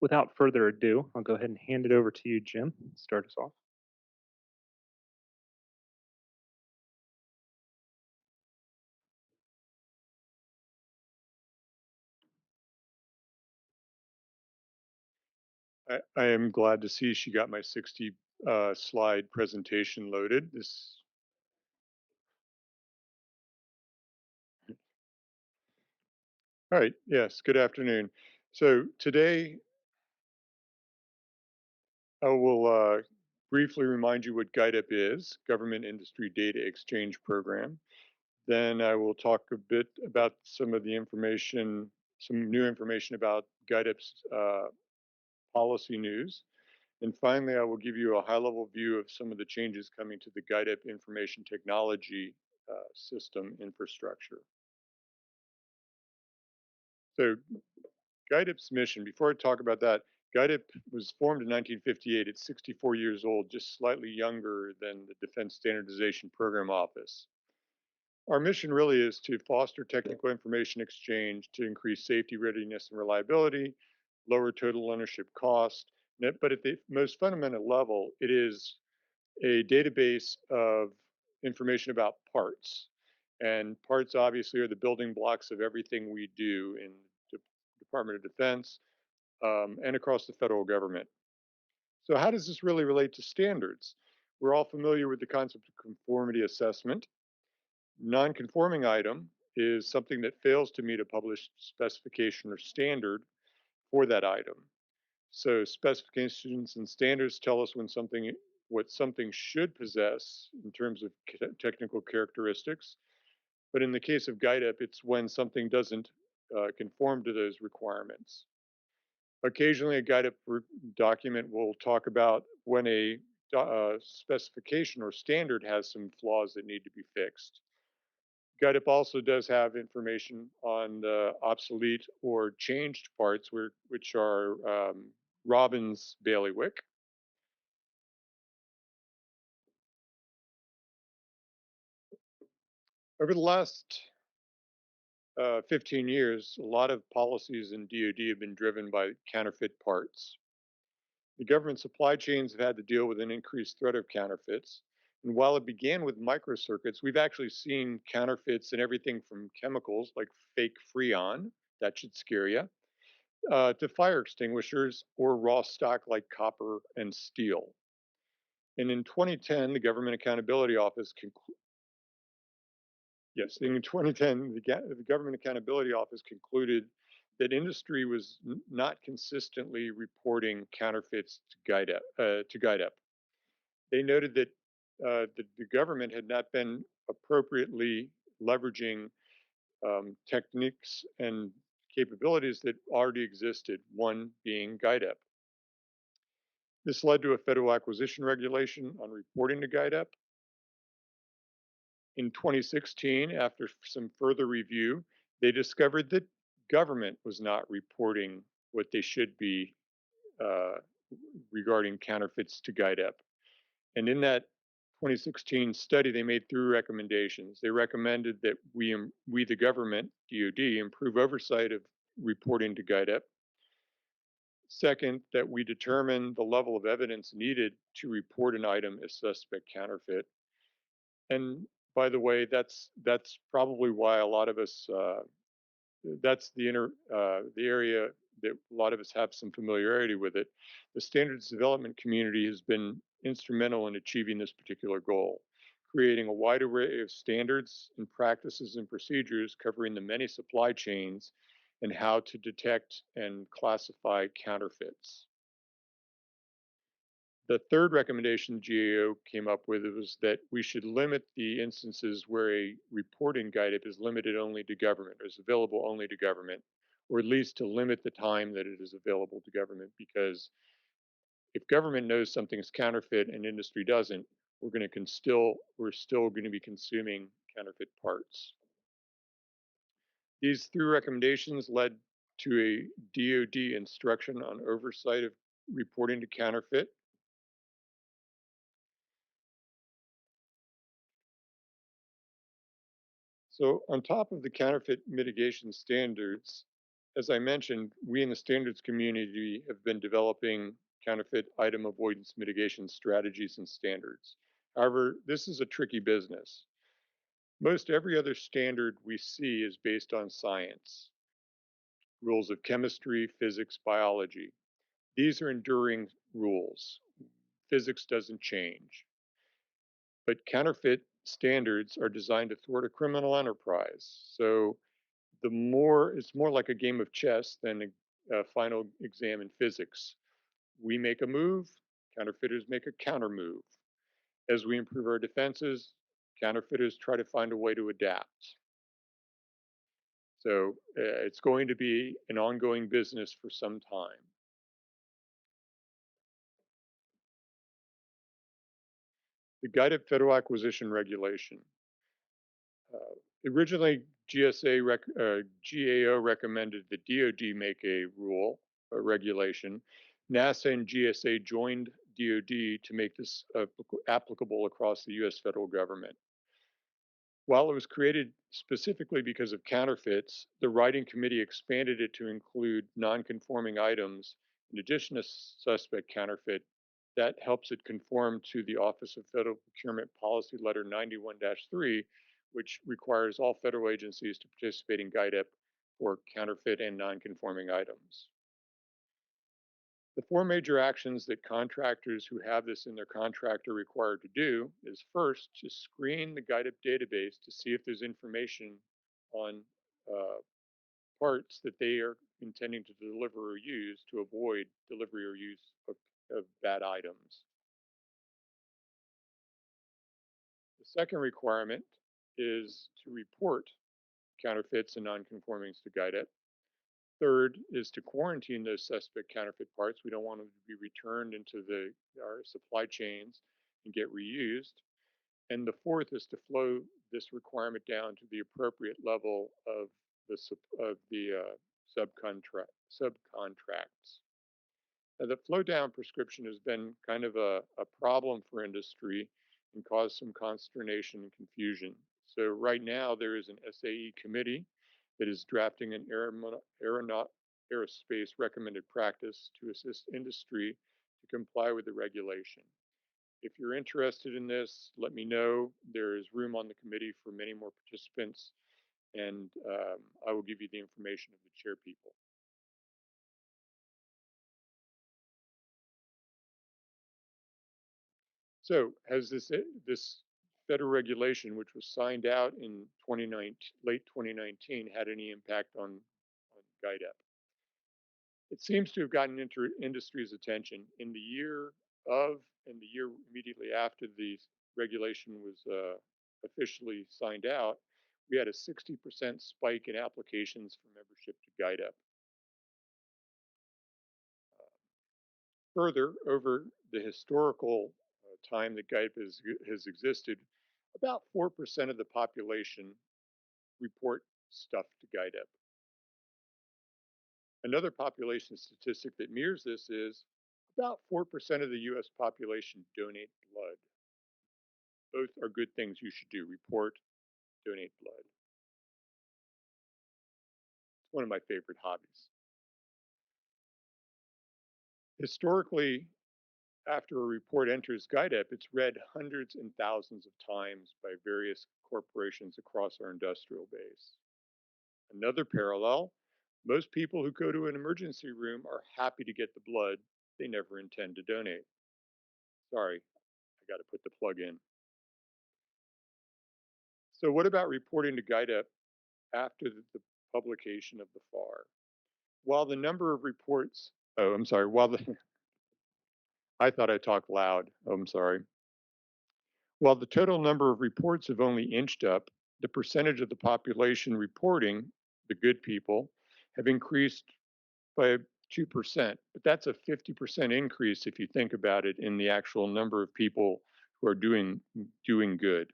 without further ado, I'll go ahead and hand it over to you, Jim. Start us off. I am glad to see she got my 60 slide presentation loaded. All right, yes, good afternoon. So today I will briefly remind you what GIDEP is, Government Industry Data Exchange Program. Then I will talk a bit about some of the information, some new information about GIDEP's policy news. And finally, I will give you a high-level view of some of the changes coming to the GIDEP information technology system infrastructure. So GIDEP's mission, before I talk about that, GIDEP was formed in 1958. It's 64 years old, just slightly younger than the Defense Standardization Program Office. Our mission really is to foster technical information exchange to increase safety, readiness, and reliability, lower total ownership cost. But at the most fundamental level, it is a database of information about parts. And parts obviously are the building blocks of everything we do in the Department of Defense and across the federal government. So, how does this really relate to standards? We're all familiar with the concept of conformity assessment. Non-conforming item is something that fails to meet a published specification or standard for that item. So specifications and standards tell us what something should possess in terms of technical characteristics. But in the case of GIDEP, it's when something doesn't conform to those requirements. Occasionally, a GIDEP document will talk about when a specification or standard has some flaws that need to be fixed. GIDEP also does have information on the obsolete or changed parts, which are Robin's bailiwick. Over the last 15 years, a lot of policies in DoD have been driven by counterfeit parts. The government supply chains have had to deal with an increased threat of counterfeits. And while it began with microcircuits, we've actually seen counterfeits in everything from chemicals like fake Freon, that should scare you, to fire extinguishers or raw stock like copper and steel. And in 2010, the Government Accountability Office Yes, in 2010, the Government Accountability Office concluded that industry was not consistently reporting counterfeits to GIDEP. They noted that the government had not been appropriately leveraging techniques and capabilities that already existed, one being GIDEP. This led to a federal acquisition regulation on reporting to GIDEP. In 2016, after some further review, they discovered that government was not reporting what they should be uh, regarding counterfeits to GIDEP. And in that 2016 study, they made three recommendations. They recommended that we the government, DoD, improve oversight of reporting to GIDEP. Second, that we determine the level of evidence needed to report an item as suspect counterfeit. And by the way, that's probably why a lot of us that's the area that a lot of us have some familiarity with it. The standards development community has been instrumental in achieving this particular goal, creating a wide array of standards and practices and procedures covering the many supply chains and how to detect and classify counterfeits. The third recommendation GAO came up with was that we should limit the instances where a reporting GIDEP is limited only to government, or is available only to government, or at least to limit the time that it is available to government. Because if government knows something's counterfeit and industry doesn't, we're still going to be consuming counterfeit parts. These three recommendations led to a DoD instruction on oversight of reporting to counterfeit. So on top of the counterfeit mitigation standards, As I mentioned, we in the standards community have been developing counterfeit item avoidance mitigation strategies and standards. However, this is a tricky business. Most every other standard we see is based on science, rules of chemistry, physics, biology. These are enduring rules. Physics doesn't change. But counterfeit standards are designed to thwart a criminal enterprise. So it's more like a game of chess than a final exam in physics. We make a move, counterfeiters make a counter move. As we improve our defenses, counterfeiters try to find a way to adapt. So it's going to be an ongoing business for some time. The GIDEP Federal Acquisition Regulation. Originally, GAO recommended the DoD make a rule, a regulation. NASA and GSA joined DoD to make this applicable across the US federal government. While it was created specifically because of counterfeits, the writing committee expanded it to include non-conforming items in addition to suspect counterfeit. That helps it conform to the Office of Federal Procurement Policy Letter 91-3, which requires all federal agencies to participate in GIDEP for counterfeit and non-conforming items. The four major actions that contractors who have this in their contract are required to do is first to screen the GIDEP database to see if there's information on uh, parts that they are intending to deliver or use to avoid delivery or use of bad items. The second requirement is to report counterfeits and nonconformings to GIDEP. Third is to quarantine those suspect counterfeit parts. We don't want them to be returned into our supply chains and get reused. And the fourth is to flow this requirement down to the appropriate level of the subcontracts. Now, the flow down prescription has been kind of a problem for industry and caused some consternation and confusion. So right now there is an SAE committee that is drafting an aerospace recommended practice to assist industry to comply with the regulation. If you're interested in this, let me know. There is room on the committee for many more participants, and I will give you the information of the chair people. So has this federal regulation, which was signed out in late 2019, had any impact on GIDEP? It seems to have gotten industry's attention. In the year of and the year immediately after the regulation was officially signed out, we had a 60% spike in applications for membership to GIDEP. Further, over the historical time that GIDEP has existed, about 4% of the population report stuff to GIDEP. Another population statistic that mirrors this is about 4% of the US population donate blood. Both are good things you should do: report, donate blood. It's one of my favorite hobbies. Historically, after a report enters GIDEP, it's read hundreds and thousands of times by various corporations across our industrial base. Another parallel, most people who go to an emergency room are happy to get the blood they never intend to donate. Sorry, I got to put the plug in. So what about reporting to GIDEP after the publication of the FAR? While the number of reports, oh, I'm sorry, I thought I talked loud. Oh, I'm sorry. While the total number of reports have only inched up, the percentage of the population reporting, the good people, have increased by 2%. But that's a 50% increase if you think about it in the actual number of people who are doing good.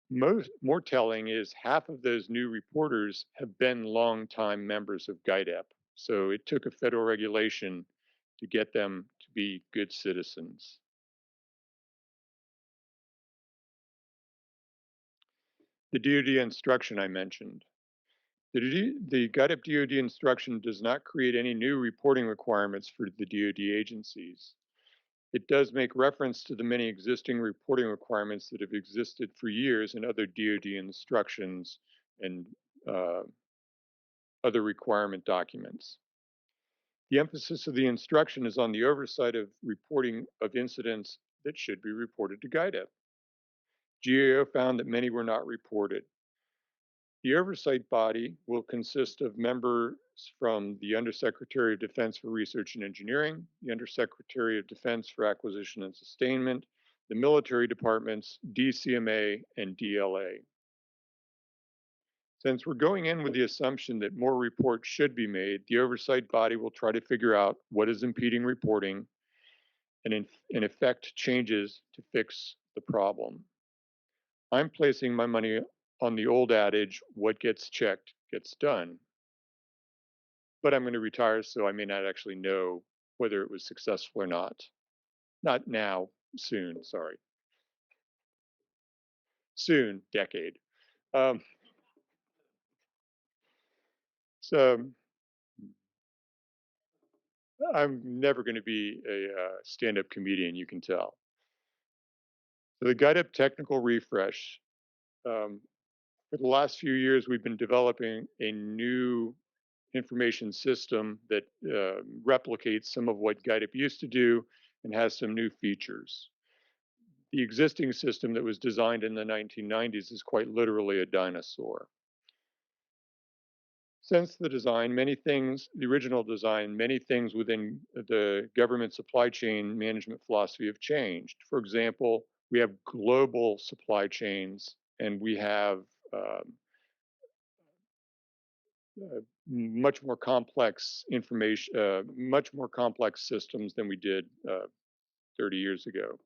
More telling is half of those new reporters have been longtime members of GIDEP. So it took a federal regulation to get them to be good citizens. The DoD instruction I mentioned. The GIDEP DoD instruction does not create any new reporting requirements for the DoD agencies. It does make reference to the many existing reporting requirements that have existed for years in other DoD instructions and uh, other requirement documents. The emphasis of the instruction is on the oversight of reporting of incidents that should be reported to GIDEP. GAO found that many were not reported. The oversight body will consist of members from the Undersecretary of Defense for Research and Engineering, the Undersecretary of Defense for Acquisition and Sustainment, the military departments, DCMA, and DLA. Since we're going in with the assumption that more reports should be made, the oversight body will try to figure out what is impeding reporting and in effect changes to fix the problem. I'm placing my money on the old adage, what gets checked gets done. But I'm going to retire, so I may not actually know whether it was successful or not. Not now, soon, sorry. Soon, decade. Um, so I'm never going to be a stand-up comedian, you can tell. So the GIDEP technical refresh. Um, for the last few years, we've been developing a new information system that replicates some of what GIDEP used to do and has some new features. The existing system that was designed in the 1990s is quite literally a dinosaur. Since the design, the original design, many things within the government supply chain management philosophy have changed. For example, we have global supply chains and we have much more complex information, much more complex systems than we did 30 years ago.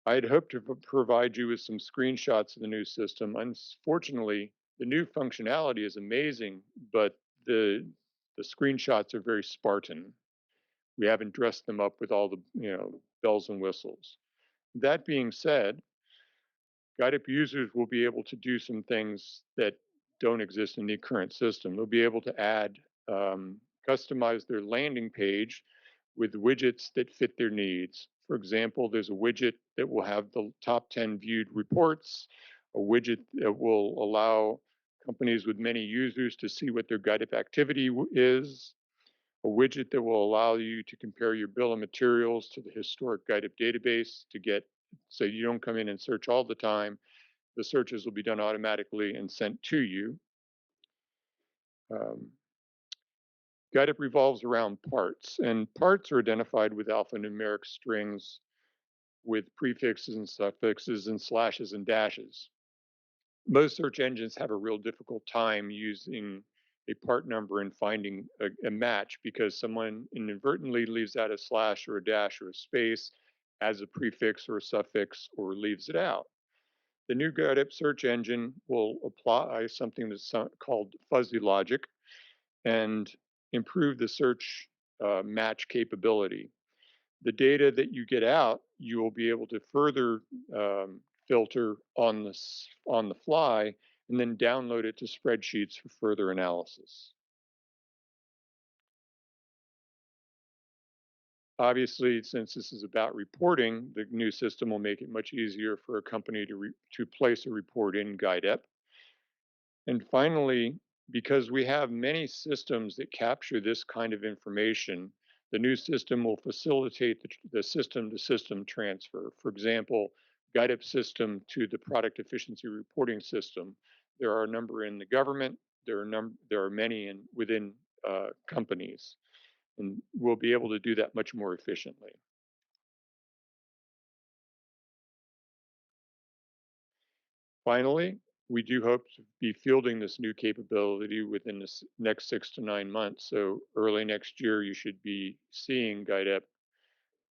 I had hoped to provide you with some screenshots of the new system. Unfortunately, the new functionality is amazing, but the screenshots are very Spartan. We haven't dressed them up with all the bells and whistles. That being said, GIDEP users will be able to do some things that don't exist in the current system. They'll be able to add, customize their landing page with widgets that fit their needs. For example, there's a widget that will have the top 10 viewed reports, a widget that will allow companies with many users to see what their GIDEP activity is, a widget that will allow you to compare your bill of materials to the historic GIDEP database to get, so you don't come in and search all the time. The searches will be done automatically and sent to you. GIDEP revolves around parts, and parts are identified with alphanumeric strings with prefixes and suffixes and slashes and dashes. Most search engines have a real difficult time using a part number and finding a match because someone inadvertently leaves out a slash or a dash or a space, adds a prefix or a suffix, or leaves it out. The new GIDEP search engine will apply something that's called fuzzy logic and improve the search match capability. The data that you get out, you will be able to further filter on the fly and then download it to spreadsheets for further analysis. Obviously, since this is about reporting, the new system will make it much easier for a company to place a report in GIDEP. And finally, because we have many systems that capture this kind of information, the new system will facilitate the system-to-system transfer. For example, GIDEP system to the product efficiency reporting system. There are a number in the government. There are many within companies, and we'll be able to do that much more efficiently. Finally, we do hope to be fielding this new capability within the next 6 to 9 months. So early next year, you should be seeing GIDEP,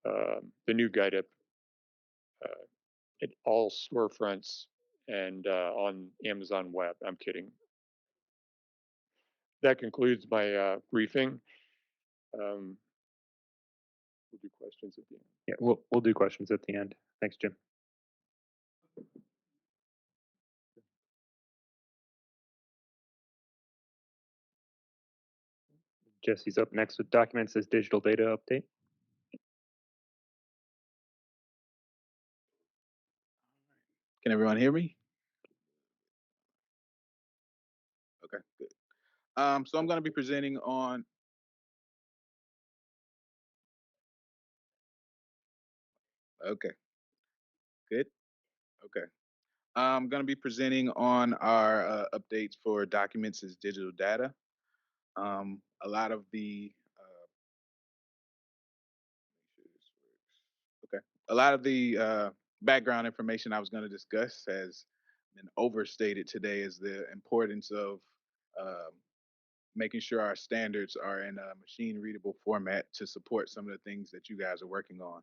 the new GIDEP, at all storefronts and on Amazon Web. I'm kidding. That concludes my briefing. We'll do questions at the end. Yeah, we'll do questions at the end. Thanks, Jim. Jesse's up next with documents as digital data update. Can everyone hear me? Okay, good. So I'm going to be presenting on. Okay, good. Okay. I'm going to be presenting on our updates for documents as digital data. A lot of the make sure this works. Okay. A lot of the background information I was going to discuss has been overstated today, as the importance of um, making sure our standards are in a machine readable format to support some of the things that you guys are working on.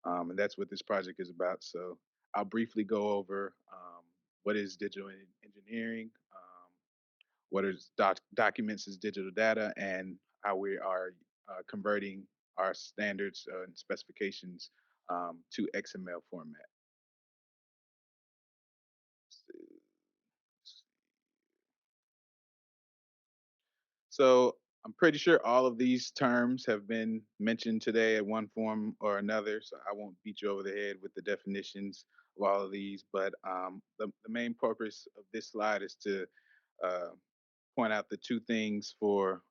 And that's what this project is about. So I'll briefly go over what is digital engineering, what is documents as digital data, and how we are converting our standards and specifications to XML format. So I'm pretty sure all of these terms have been mentioned today in one form or another. So I won't beat you over the head with the definitions of all of these. But the main purpose of this slide is to uh, point out the two things for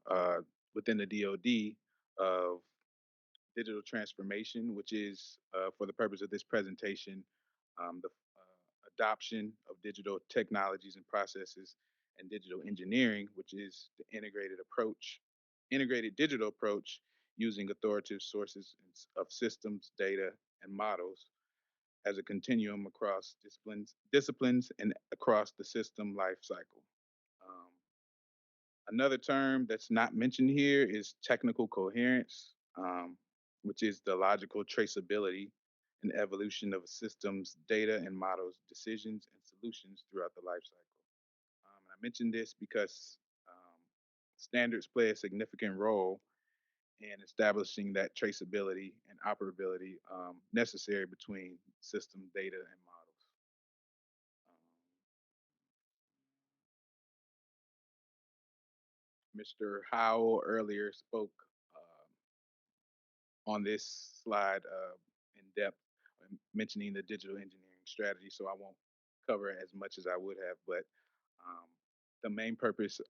within the DoD of digital transformation, which is for the purpose of this presentation, the adoption of digital technologies and processes, and digital engineering, which is the integrated digital approach using authoritative sources of systems, data, and models as a continuum across disciplines and across the system life cycle. Um, Another term that's not mentioned here is technical coherence, which is the logical traceability and evolution of a system's data and models, decisions, and solutions throughout the life cycle. And I mentioned this because standards play a significant role in establishing that traceability and operability necessary between system data and models. Mr. Howell earlier spoke on this slide in depth, mentioning the digital engineering strategy, so I won't cover it as much as I would have. But um, the main purpose,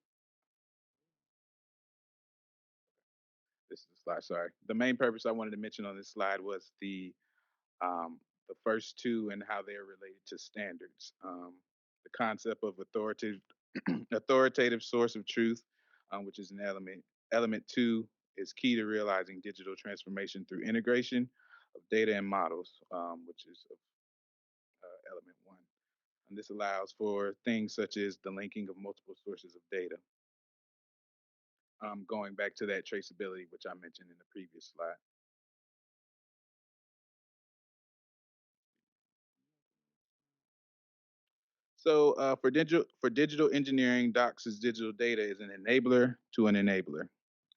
this is the slide, sorry. The main purpose I wanted to mention on this slide was the first two and how they're related to standards. The concept of authoritative source of truth, which is an element. Element two is key to realizing digital transformation through integration of data and models, which is element one. And this allows for things such as the linking of multiple sources of data. Going back to that traceability, which I mentioned in the previous slide. So for digital engineering, Docs as digital data is an enabler to an enabler.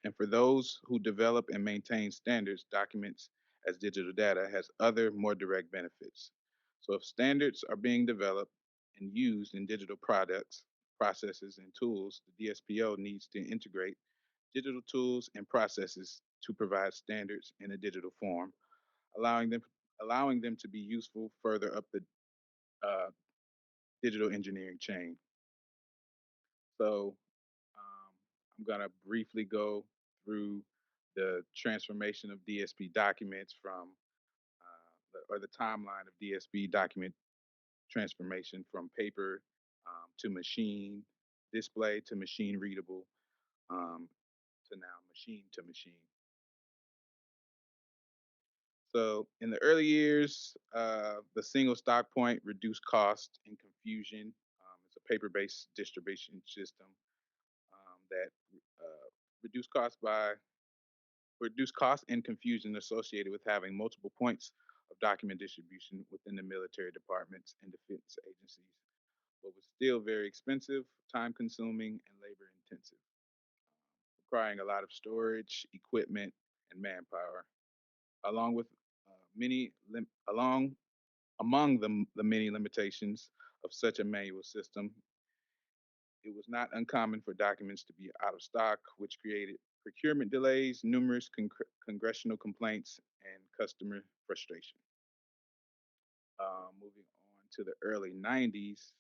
And for those who develop and maintain standards, documents as digital data has other more direct benefits. So if standards are being developed and used in digital products, processes, and tools, the DSPO needs to integrate digital tools and processes to provide standards in a digital form, allowing them allowing them to be useful further up the uh, digital engineering chain. So I'm going to briefly go through the transformation of DSP documents from, or the timeline of DSP document transformation from paper to machine display to machine readable um, to now machine to machine. So in the early years, the single stock point reduced cost and confusion. It's a paper-based distribution system that uh, reduce costs by reduce cost and confusion associated with having multiple points of document distribution within the military departments and defense agencies, but was still very expensive, time consuming, and labor intensive, requiring a lot of storage, equipment, and manpower, along with many along among the many limitations of such a manual system. It was not uncommon for documents to be out of stock, which created procurement delays, numerous congressional complaints, and customer frustration. Moving on to the early 90s,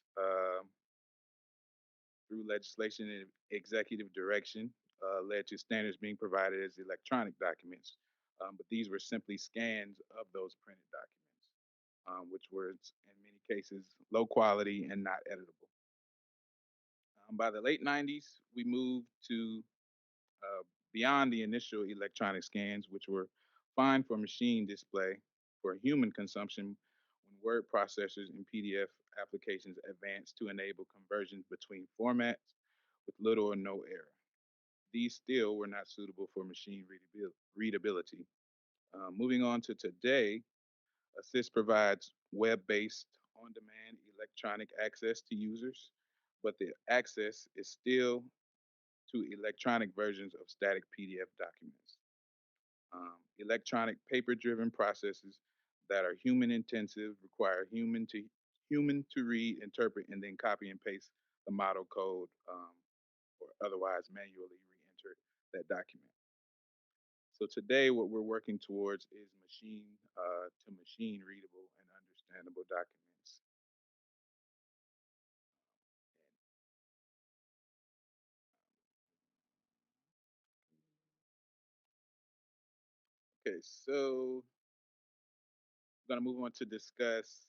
through legislation and executive direction, led to standards being provided as electronic documents. But these were simply scans of those printed documents, which were in many cases low quality and not editable. By the late 90s, we moved to uh, beyond the initial electronic scans, which were fine for machine display for human consumption when word processors and PDF applications advanced to enable conversions between formats with little or no error. These still were not suitable for machine readability. Moving on to today, Assist provides web based, on demand electronic access to users, but the access is still to electronic versions of static PDF documents. Electronic paper-driven processes that are human intensive require human to read, interpret, and then copy and paste the model code, or otherwise manually re-enter that document. So today, what we're working towards is machine to machine readable and understandable documents. Okay, so I'm going to move on to discuss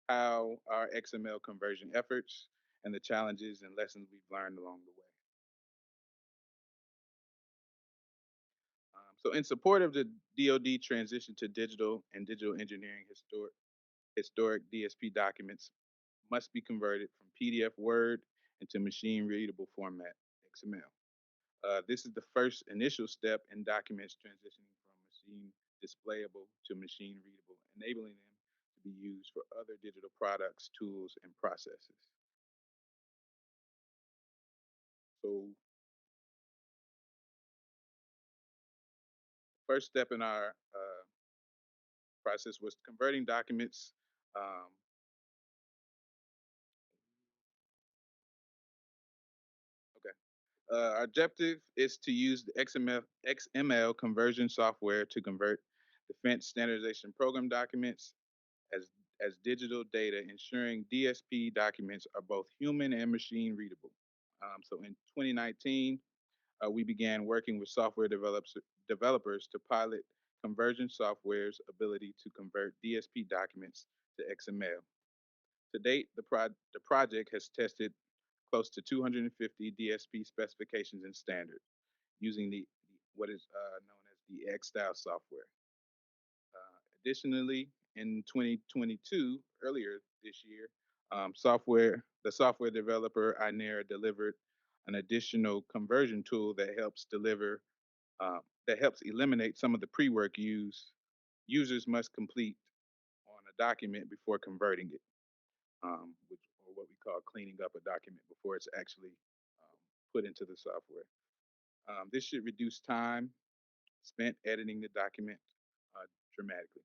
how our XML conversion efforts and the challenges and lessons we've learned along the way. So, in support of the DoD transition to digital and digital engineering, historic DSP documents must be converted from PDF Word into machine readable format XML. This is the first initial step in documents transitioning from machine displayable to machine readable, enabling them to be used for other digital products, tools, and processes. So, first step in our process was converting documents. Um, okay. Our objective is to use the XML conversion software to convert Defense Standardization Program documents as, as digital data, ensuring DSP documents are both human and machine readable. So in 2019, we began working with software developers to pilot conversion software's ability to convert DSP documents to XML. To date, the project has tested close to 250 DSP specifications and standards using what is known as the X-Style software. Additionally, in 2022, earlier this year, the software developer Inera delivered an additional conversion tool uh, that helps eliminate some of the pre-work users must complete on a document before converting it, which or what we call cleaning up a document before it's actually put into the software. This should reduce time spent editing the document dramatically.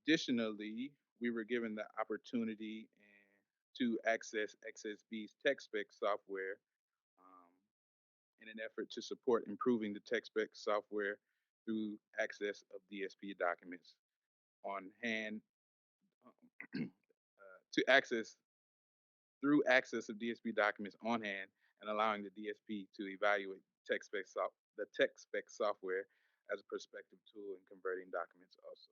Additionally, we were given the opportunity to access XSB's tech spec software um, in an effort to support improving the tech spec software through access of DSP documents on hand, to access through access of DSP documents on hand and allowing the DSP to evaluate the tech spec software as a prospective tool in converting documents also.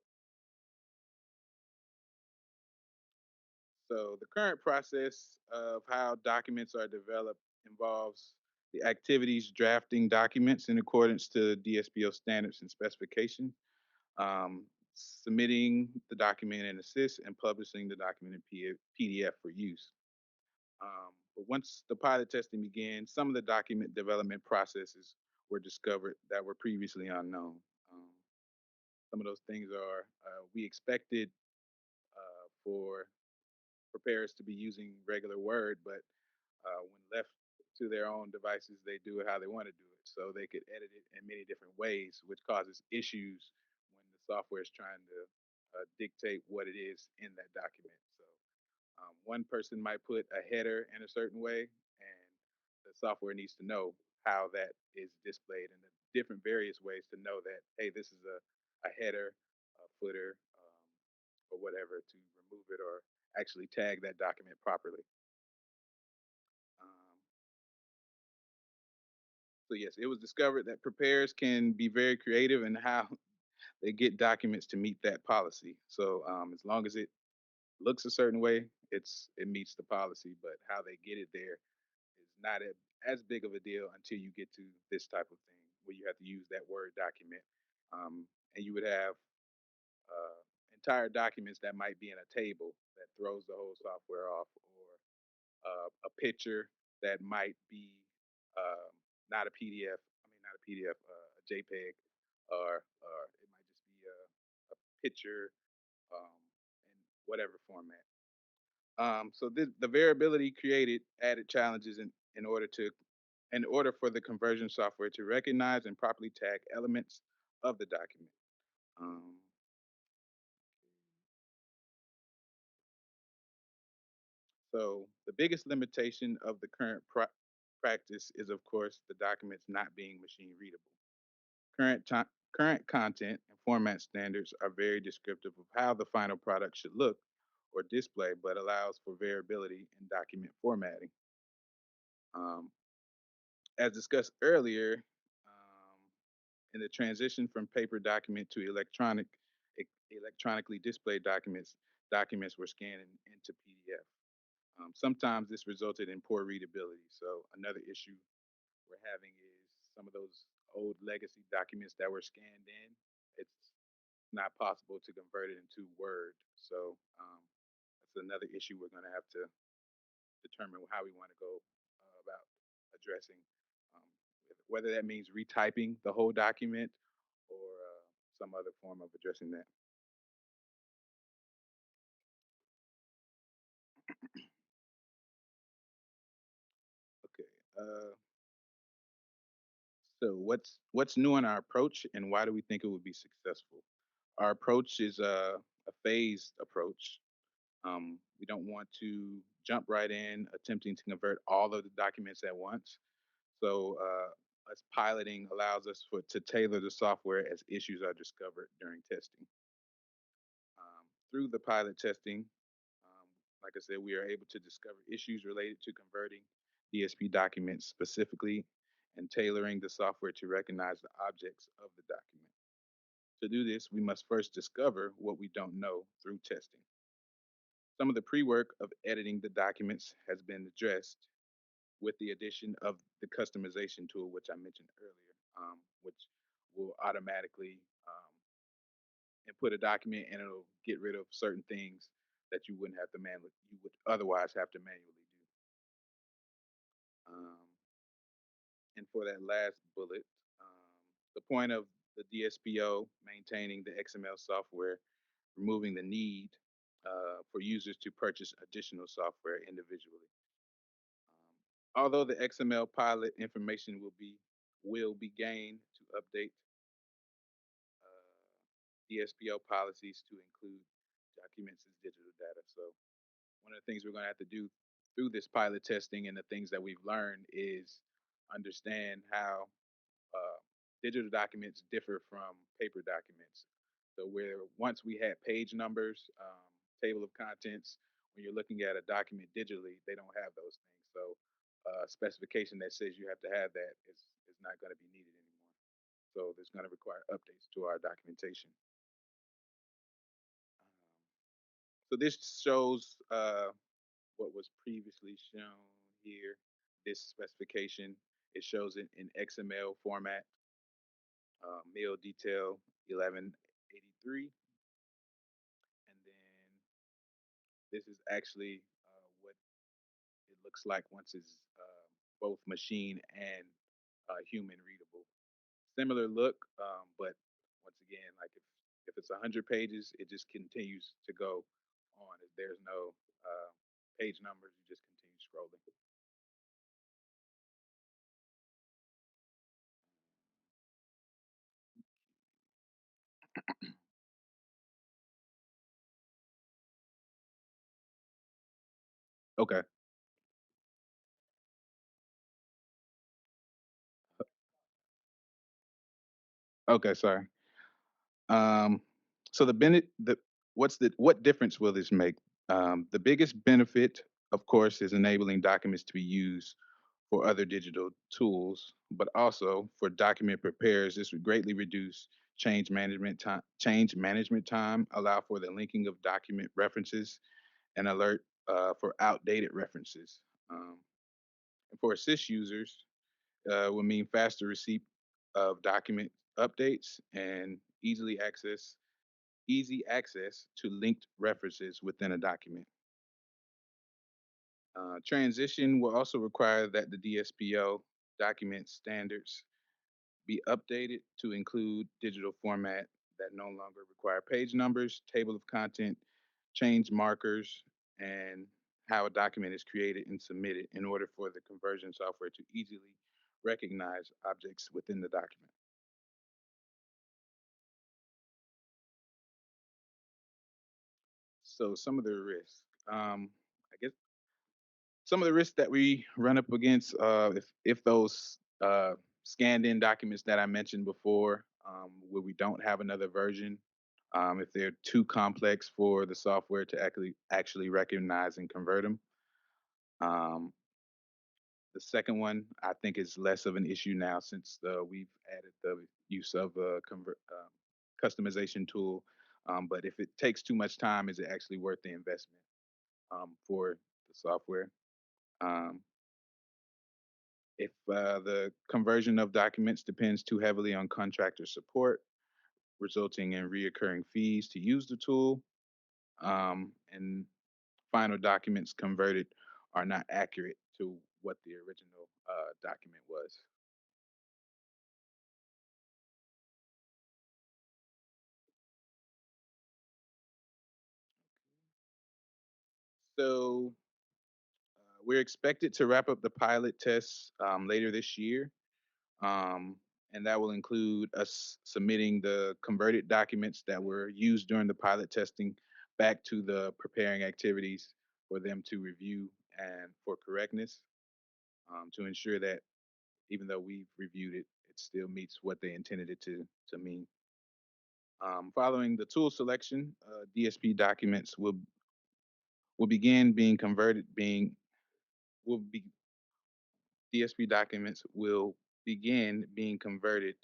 So the current process of how documents are developed involves the activities drafting documents in accordance to DSPO standards and specifications, submitting the document in Assist, and publishing the document in PDF for use. But once the pilot testing began, some of the document development processes were discovered that were previously unknown. Um, some of those things are we expected for preparers to be using regular Word, but when left to their own devices, they do it how they want to do it. So they could edit it in many different ways, which causes issues when the software is trying to dictate what it is in that document. So one person might put a header in a certain way, and the software needs to know how that is displayed and the different various ways to know that, hey, this is a header, a footer, or whatever to remove it or actually tag that document properly. Um, so yes, it was discovered that preparers can be very creative in how they get documents to meet that policy. So as long as it looks a certain way, it meets the policy. But how they get it there is not as big of a deal until you get to this type of thing where you have to use that Word document, and you would have uh, entire documents that might be in a table that throws the whole software off, or a picture that might be not a PDF. I mean, not a PDF, a JPEG, or it might just be a picture in whatever format. So the variability created added challenges in order for the conversion software to recognize and properly tag elements of the document. Um, so the biggest limitation of the current practice is, of course, the documents not being machine readable. Current current content and format standards are very descriptive of how the final product should look or display, but allows for variability in document formatting. Um, as discussed earlier, in the transition from paper document to electronically displayed documents were scanned into PDF. Sometimes this resulted in poor readability. So another issue we're having is some of those old legacy documents that were scanned in. It's not possible to convert it into Word. So that's another issue we're going to have to determine how we want to go about addressing, um, whether that means retyping the whole document or some other form of addressing that. Okay. So what's new in our approach, and why do we think it would be successful? Our approach is a phased approach. We don't want to jump right in, attempting to convert all of the documents at once. So us piloting allows us to tailor the software as issues are discovered during testing. Through the pilot testing, like I said, we are able to discover issues related to converting DSP documents specifically and tailoring the software to recognize the objects of the document. To do this, we must first discover what we don't know through testing. Some of the pre-work of editing the documents has been addressed with the addition of the customization tool, which I mentioned earlier, which will automatically input a document and it'll get rid of certain things that you would otherwise have to manually do. Um, and for that last bullet, the point of the DSPO maintaining the XML software, removing the need for users to purchase additional software individually. Although the XML pilot information will be gained to update DSPO policies to include documents as digital data. So one of the things we're going to have to do through this pilot testing and the things that we've learned is understand how uh, digital documents differ from paper documents. So where once we had page numbers, table of contents, when you're looking at a document digitally, they don't have those things. So specification that says you have to have that is not going to be needed anymore. So there's going to require updates to our documentation. So this shows what was previously shown here. This specification, it shows it in XML format, mill detail 1183, and then this is actually what it looks like once it's both machine and human readable. Similar look, but once again, like if it's 100 pages, it just continues to go on. If there's no page numbers, you just continue scrolling. Okay. Okay, sorry. So what difference will this make? The biggest benefit, of course, is enabling documents to be used for other digital tools, but also for document preparers, this would greatly reduce change management time, allow for the linking of document references, and alert for outdated references. Um, and for assist users, will mean faster receipt of document updates and easy access to linked references within a document. Transition will also require that the DSPO document standards be updated to include digital format that no longer require page numbers, table of content, change markers, and how a document is created and submitted in order for the conversion software to easily recognize objects within the document. So some of the risks, I guess some of the risks that we run up against, if those scanned in documents that I mentioned before, where we don't have another version, if they're too complex for the software to actually recognize and convert them. Um, the second one I think is less of an issue now since we've added the use of a customization tool. But if it takes too much time, is it actually worth the investment for the software? Um, if the conversion of documents depends too heavily on contractor support, resulting in reoccurring fees to use the tool, and final documents converted are not accurate to what the original document was. So we're expected to wrap up the pilot tests later this year. Um, and that will include us submitting the converted documents that were used during the pilot testing back to the preparing activities for them to review and for correctness, to ensure that even though we've reviewed it, it still meets what they intended it to mean. Following the tool selection, DSP documents will begin being converted. Being will be DSP documents will begin being converted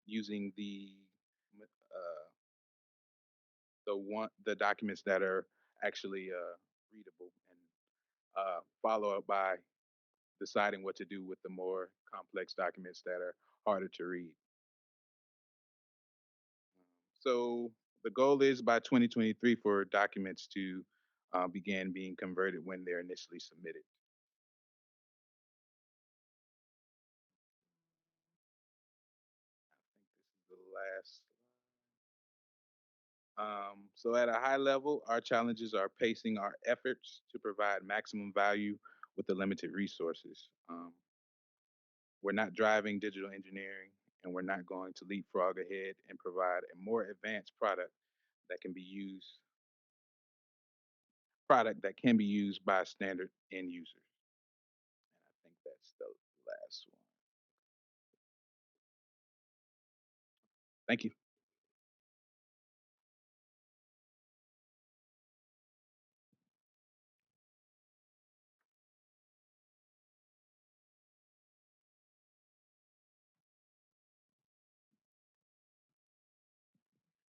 using the documents that are actually readable, and follow up by deciding what to do with the more complex documents that are harder to read. So the goal is by 2023 for documents to begin being converted when they're initially submitted. I think this is the last. So at a high level, our challenges are pacing our efforts to provide maximum value with the limited resources. We're not driving digital engineering, and we're not going to leapfrog ahead and provide a more advanced that can be used product that can be used by standard end users. And I think that's the last one. Thank you.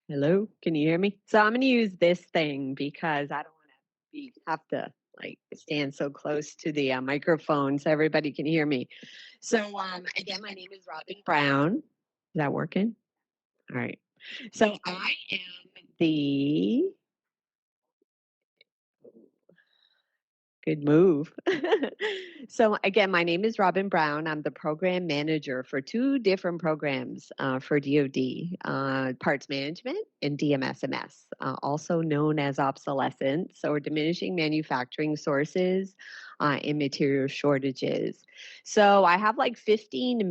Hello, can you hear me? So I'm going to use this thing because I don't want to have to like stand so close to the microphone so everybody can hear me. So again, my name is Robin Brown. Is that working? All right. So I am the Good move. So again, my name is Robin Brown. I'm the program manager for two different programs for DoD, parts management and DMSMS, also known as obsolescence or diminishing manufacturing sources and material shortages. So I have like 15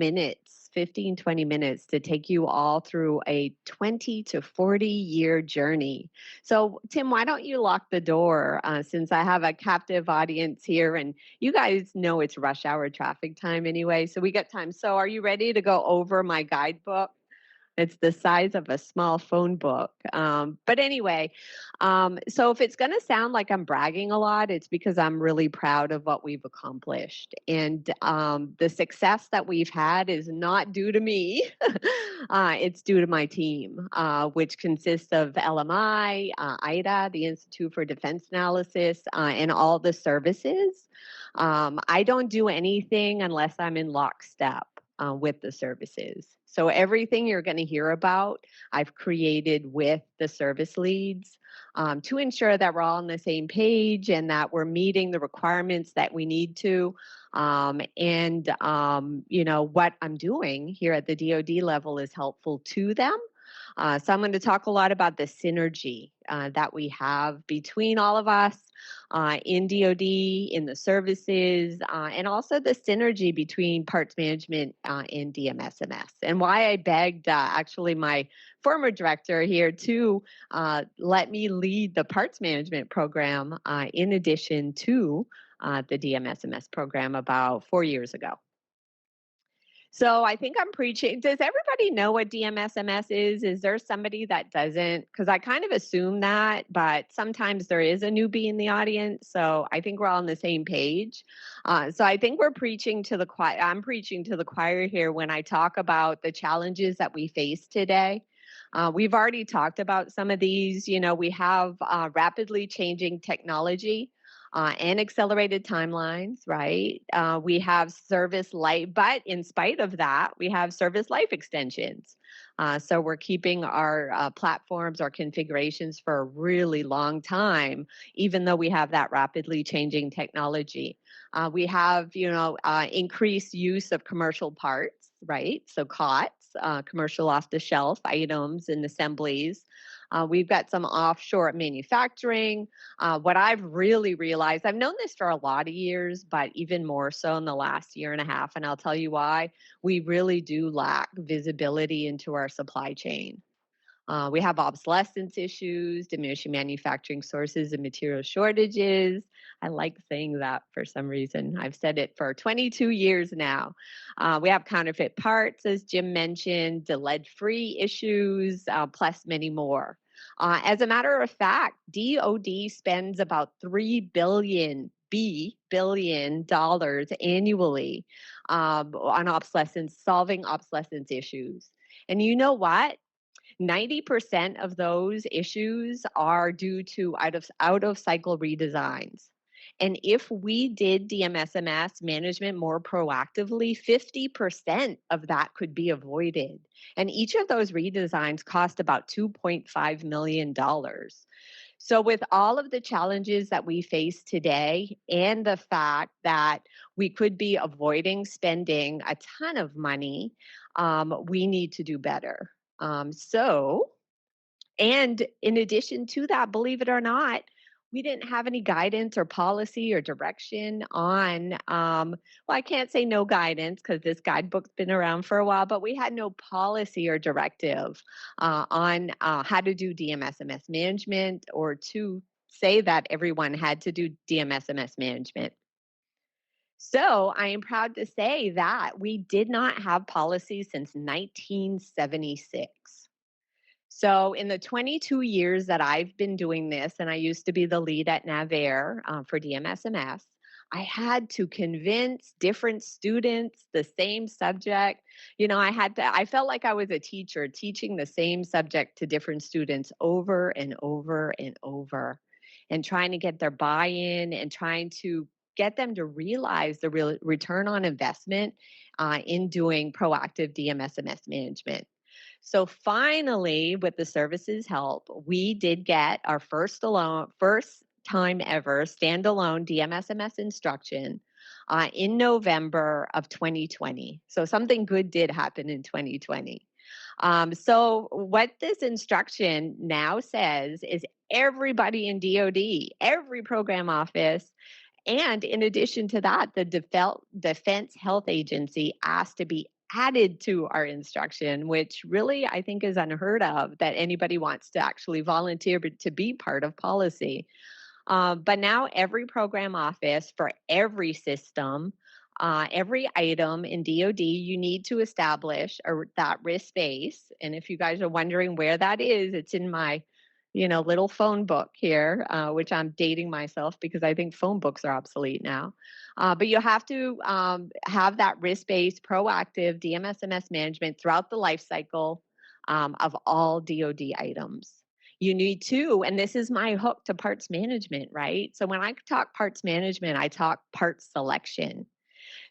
15, 20 minutes to take you all through a 20 to 40-year journey. So, Tim, why don't you lock the door since I have a captive audience here, and you guys know it's rush hour traffic time anyway, so we got time. So are you ready to go over my guidebook? It's the size of a small phone book. But anyway, so if it's going to sound like I'm bragging a lot, it's because I'm really proud of what we've accomplished. And the success that we've had is not due to me. It's due to my team, which consists of LMI, IDA, the Institute for Defense Analysis, and all the services. I don't do anything unless I'm in lockstep with the services. So everything you're going to hear about, I've created with the service leads to ensure that we're all on the same page and that we're meeting the requirements that we need to. You know, what I'm doing here at the DoD level is helpful to them. So I'm going to talk a lot about the synergy that we have between all of us in DoD, in the services, and also the synergy between parts management and DMSMS. And why I begged actually my former director here to let me lead the parts management program in addition to the DMSMS program about 4 years ago. So I think I'm preaching. Does everybody know what DMSMS is? Is there somebody that doesn't? Because I kind of assume that, but sometimes there is a newbie in the audience. So I think we're all on the same page. So I think we're preaching to the choir. I'm preaching to the choir here when I talk about the challenges that we face today. We've already talked about some of these. You know, we have rapidly changing technology. And accelerated timelines, right? We have service life, but in spite of that, we have service life extensions. So we're keeping our platforms, our configurations for a really long time, even though we have that rapidly changing technology. We have, you know, increased use of commercial parts, right? So COTS, commercial off-the-shelf items and assemblies. We've got some offshore manufacturing. What I've really realized, I've known this for a lot of years, but even more so in the last year and a half, and I'll tell you why, we really do lack visibility into our supply chain. We have obsolescence issues, diminishing manufacturing sources and material shortages. I like saying that for some reason. I've said it for 22 years now. We have counterfeit parts, as Jim mentioned, the lead-free issues, plus many more. As a matter of fact, DoD spends about $3 billion annually on obsolescence, solving obsolescence issues. And you know what? 90% of those issues are due to out of cycle redesigns. And if we did DMSMS management more proactively, 50% of that could be avoided. And each of those redesigns cost about $2.5 million. So with all of the challenges that we face today and the fact that we could be avoiding spending a ton of money, we need to do better. And in addition to that, believe it or not, we didn't have any guidance or policy or direction on, well, I can't say no guidance because this guidebook's been around for a while, but we had no policy or directive on how to do DMSMS management or to say that everyone had to do DMSMS management. So I am proud to say that we did not have policy since 1976. So in the 22 years that I've been doing this, and I used to be the lead at NAVAIR for DMSMS, I had to convince different students the same subject. You know, I felt like I was a teacher teaching the same subject to different students over and over and over, and trying to get their buy-in and trying to get them to realize the real return on investment in doing proactive DMSMS management. So finally, with the services help, we did get our first time ever standalone DMSMS instruction in November of 2020. So something good did happen in 2020. So what this instruction now says is everybody in DoD, every program office, and in addition to that, the Defense Health Agency asked to be added to our instruction, which really I think is unheard of, that anybody wants to actually volunteer to be part of policy. But now every program office for every system, every item in DoD, you need to establish that risk base. And if you guys are wondering where that is, it's in my little phone book here, which I'm dating myself because I think phone books are obsolete now. But you have to have that risk-based, proactive DMSMS management throughout the life cycle of all DoD items. You need to, and this is my hook to parts management, right? So when I talk parts management, I talk parts selection.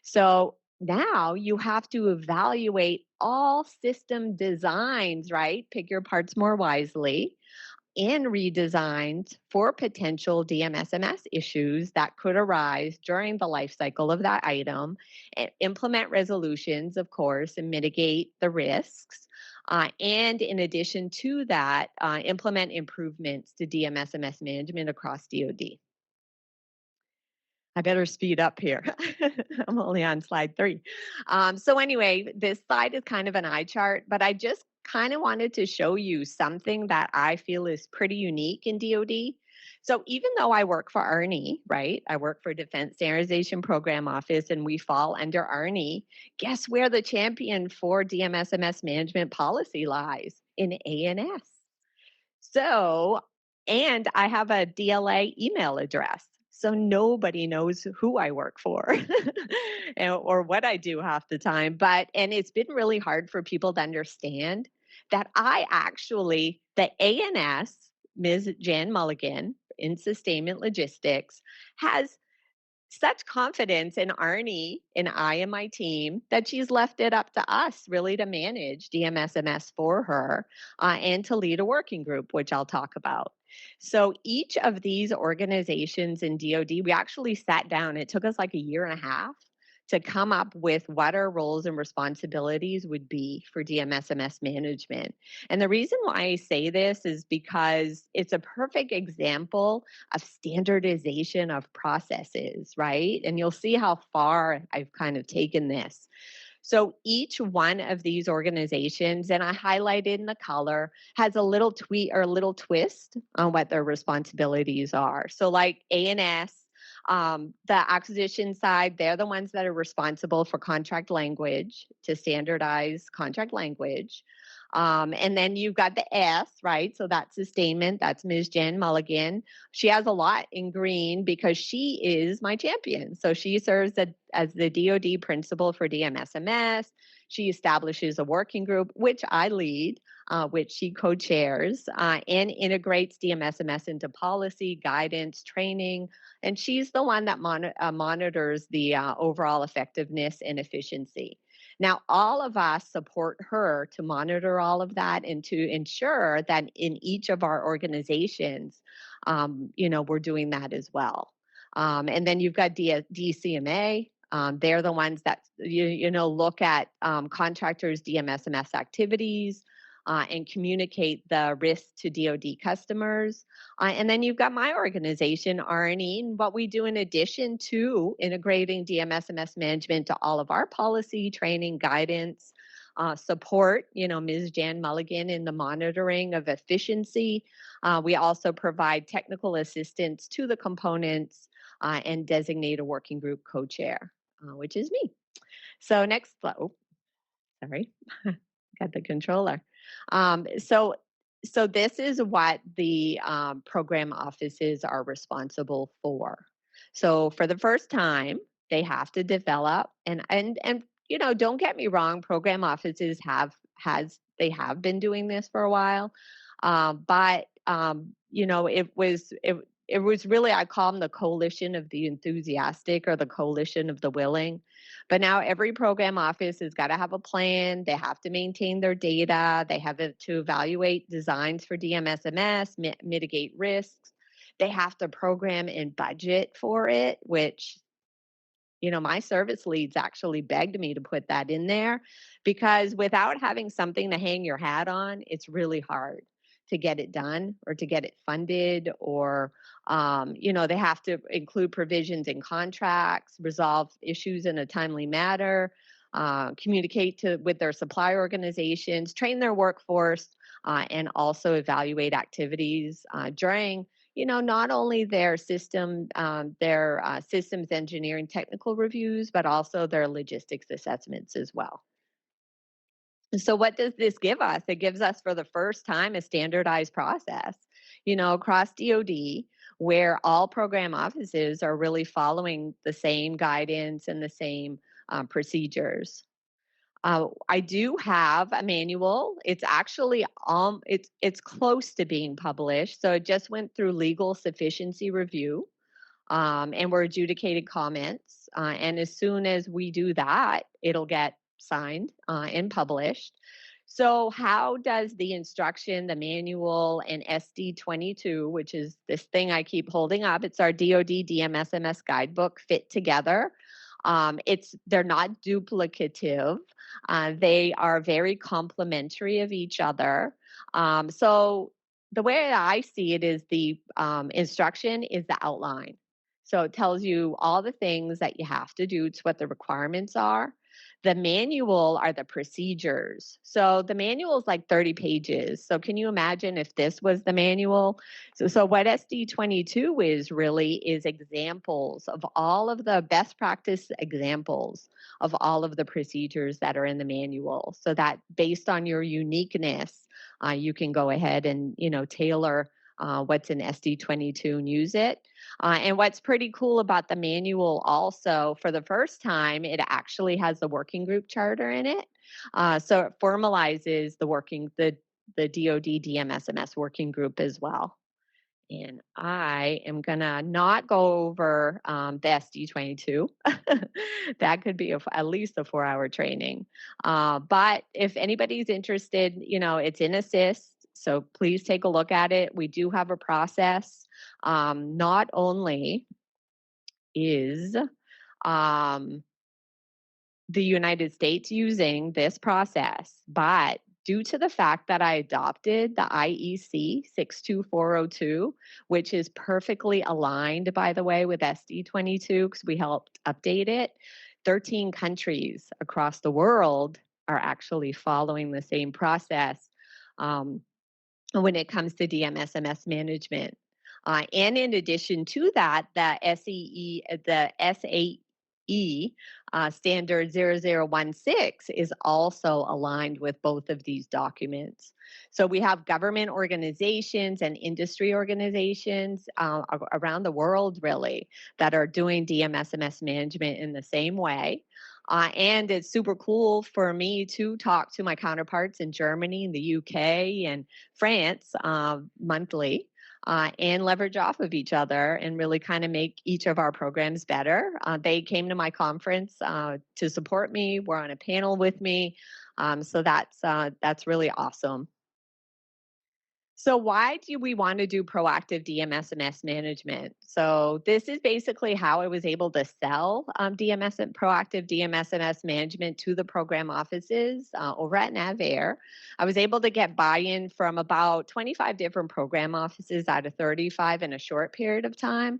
So now you have to evaluate all system designs, right? Pick your parts more wisely, and redesigns for potential DMSMS issues that could arise during the life cycle of that item, and implement resolutions, of course, and mitigate the risks. And in addition to that, implement improvements to DMSMS management across DoD. I better speed up here. I'm only on slide 3. So anyway, this slide is kind of an eye chart, but I just kind of wanted to show you something that I feel is pretty unique in DoD. So even though I work for ARNI, right? I work for Defense Standardization Program Office and we fall under ARNI. Guess where the champion for DMSMS management policy lies? In ANS. So, and I have a DLA email address. So nobody knows who I work for or what I do half the time. And it's been really hard for people to understand that I actually, the ANS, Ms. Jan Mulligan in Sustainment Logistics, has such confidence in Arnie and I and my team that she's left it up to us really to manage DMSMS for her and to lead a working group, which I'll talk about. So each of these organizations in DoD, we actually sat down. It took us like 1.5 years to come up with what our roles and responsibilities would be for DMSMS management. And the reason why I say this is because it's a perfect example of standardization of processes, right? And you'll see how far I've kind of taken this. So each one of these organizations, and I highlighted in the color, has a little tweak or a little twist on what their responsibilities are. So like ANS, the acquisition side, they're the ones that are responsible for contract language, to standardize contract language. And then you've got the S, right? So that's sustainment. That's Ms. Jan Mulligan. She has a lot in green because she is my champion. So she serves as the DoD principal for DMSMS. She establishes a working group, which I lead, which she co-chairs, and integrates DMSMS into policy, guidance, training. And she's the one that monitors the overall effectiveness and efficiency. Now, all of us support her to monitor all of that and to ensure that in each of our organizations, we're doing that as well. And then you've got DCMA. They're the ones that, look at contractors' DMSMS activities and communicate the risk to DoD customers. And then you've got my organization, R&E, and what we do in addition to integrating DMSMS management to all of our policy, training, guidance, support, Ms. Jan Mulligan in the monitoring of efficiency. We also provide technical assistance to the components and designate a working group co-chair, which is me. So next, sorry, got the controller. So this is what the program offices are responsible for. So for the first time, they have to develop and don't get me wrong, program offices have been doing this for a while, but it was really, I call them the coalition of the enthusiastic or the coalition of the willing. But now every program office has got to have a plan. They have to maintain their data. They have to evaluate designs for DMSMS, mitigate risks. They have to program and budget for it, which, my service leads actually begged me to put that in there because without having something to hang your hat on, it's really hard to get it done or to get it funded, or they have to include provisions in contracts, resolve issues in a timely manner, communicate with their supply organizations, train their workforce, and also evaluate activities during, not only their systems engineering technical reviews, but also their logistics assessments as well. So what does this give us? It gives us for the first time a standardized process, across DoD, where all program offices are really following the same guidance and the same procedures. I do have a manual. It's actually it's close to being published. So it just went through legal sufficiency review, and we're adjudicated comments. And as soon as we do that, it'll get signed and published. So how does the instruction, the manual, and SD22, which is this thing I keep holding up, it's our DoD DMSMS guidebook, fit together? They're not duplicative. They are very complementary of each other. So the way I see it is the instruction is the outline. So it tells you all the things that you have to do. It's what the requirements are. The manual are the procedures. So the manual is like 30 pages. So can you imagine if this was the manual? So what SD22 is examples of all of the best practice examples of all of the procedures that are in the manual. So that based on your uniqueness, you can go ahead and, tailor what's in SD22 and use it. And what's pretty cool about the manual also, for the first time, it actually has the working group charter in it. So it formalizes the DoD DMSMS working group as well. And I am going to not go over the SD22. That could be at least a 4-hour training. But if anybody's interested, it's in Assist. So please take a look at it. We do have a process. Not only is the United States using this process, but due to the fact that I adopted the IEC 62402, which is perfectly aligned, by the way, with SD22, because we helped update it, 13 countries across the world are actually following the same process when it comes to DMSMS management. And in addition to that, the SAE standard 0016 is also aligned with both of these documents. So we have government organizations and industry organizations around the world, really, that are doing DMSMS management in the same way. And it's super cool for me to talk to my counterparts in Germany, in the UK, and France monthly. And leverage off of each other and really kind of make each of our programs better. They came to my conference to support me. We're on a panel with me. So that's really awesome. So why do we want to do proactive DMSMS management? So this is basically how I was able to sell proactive DMSMS management to the program offices over at NavAir. I was able to get buy-in from about 25 different program offices out of 35 in a short period of time.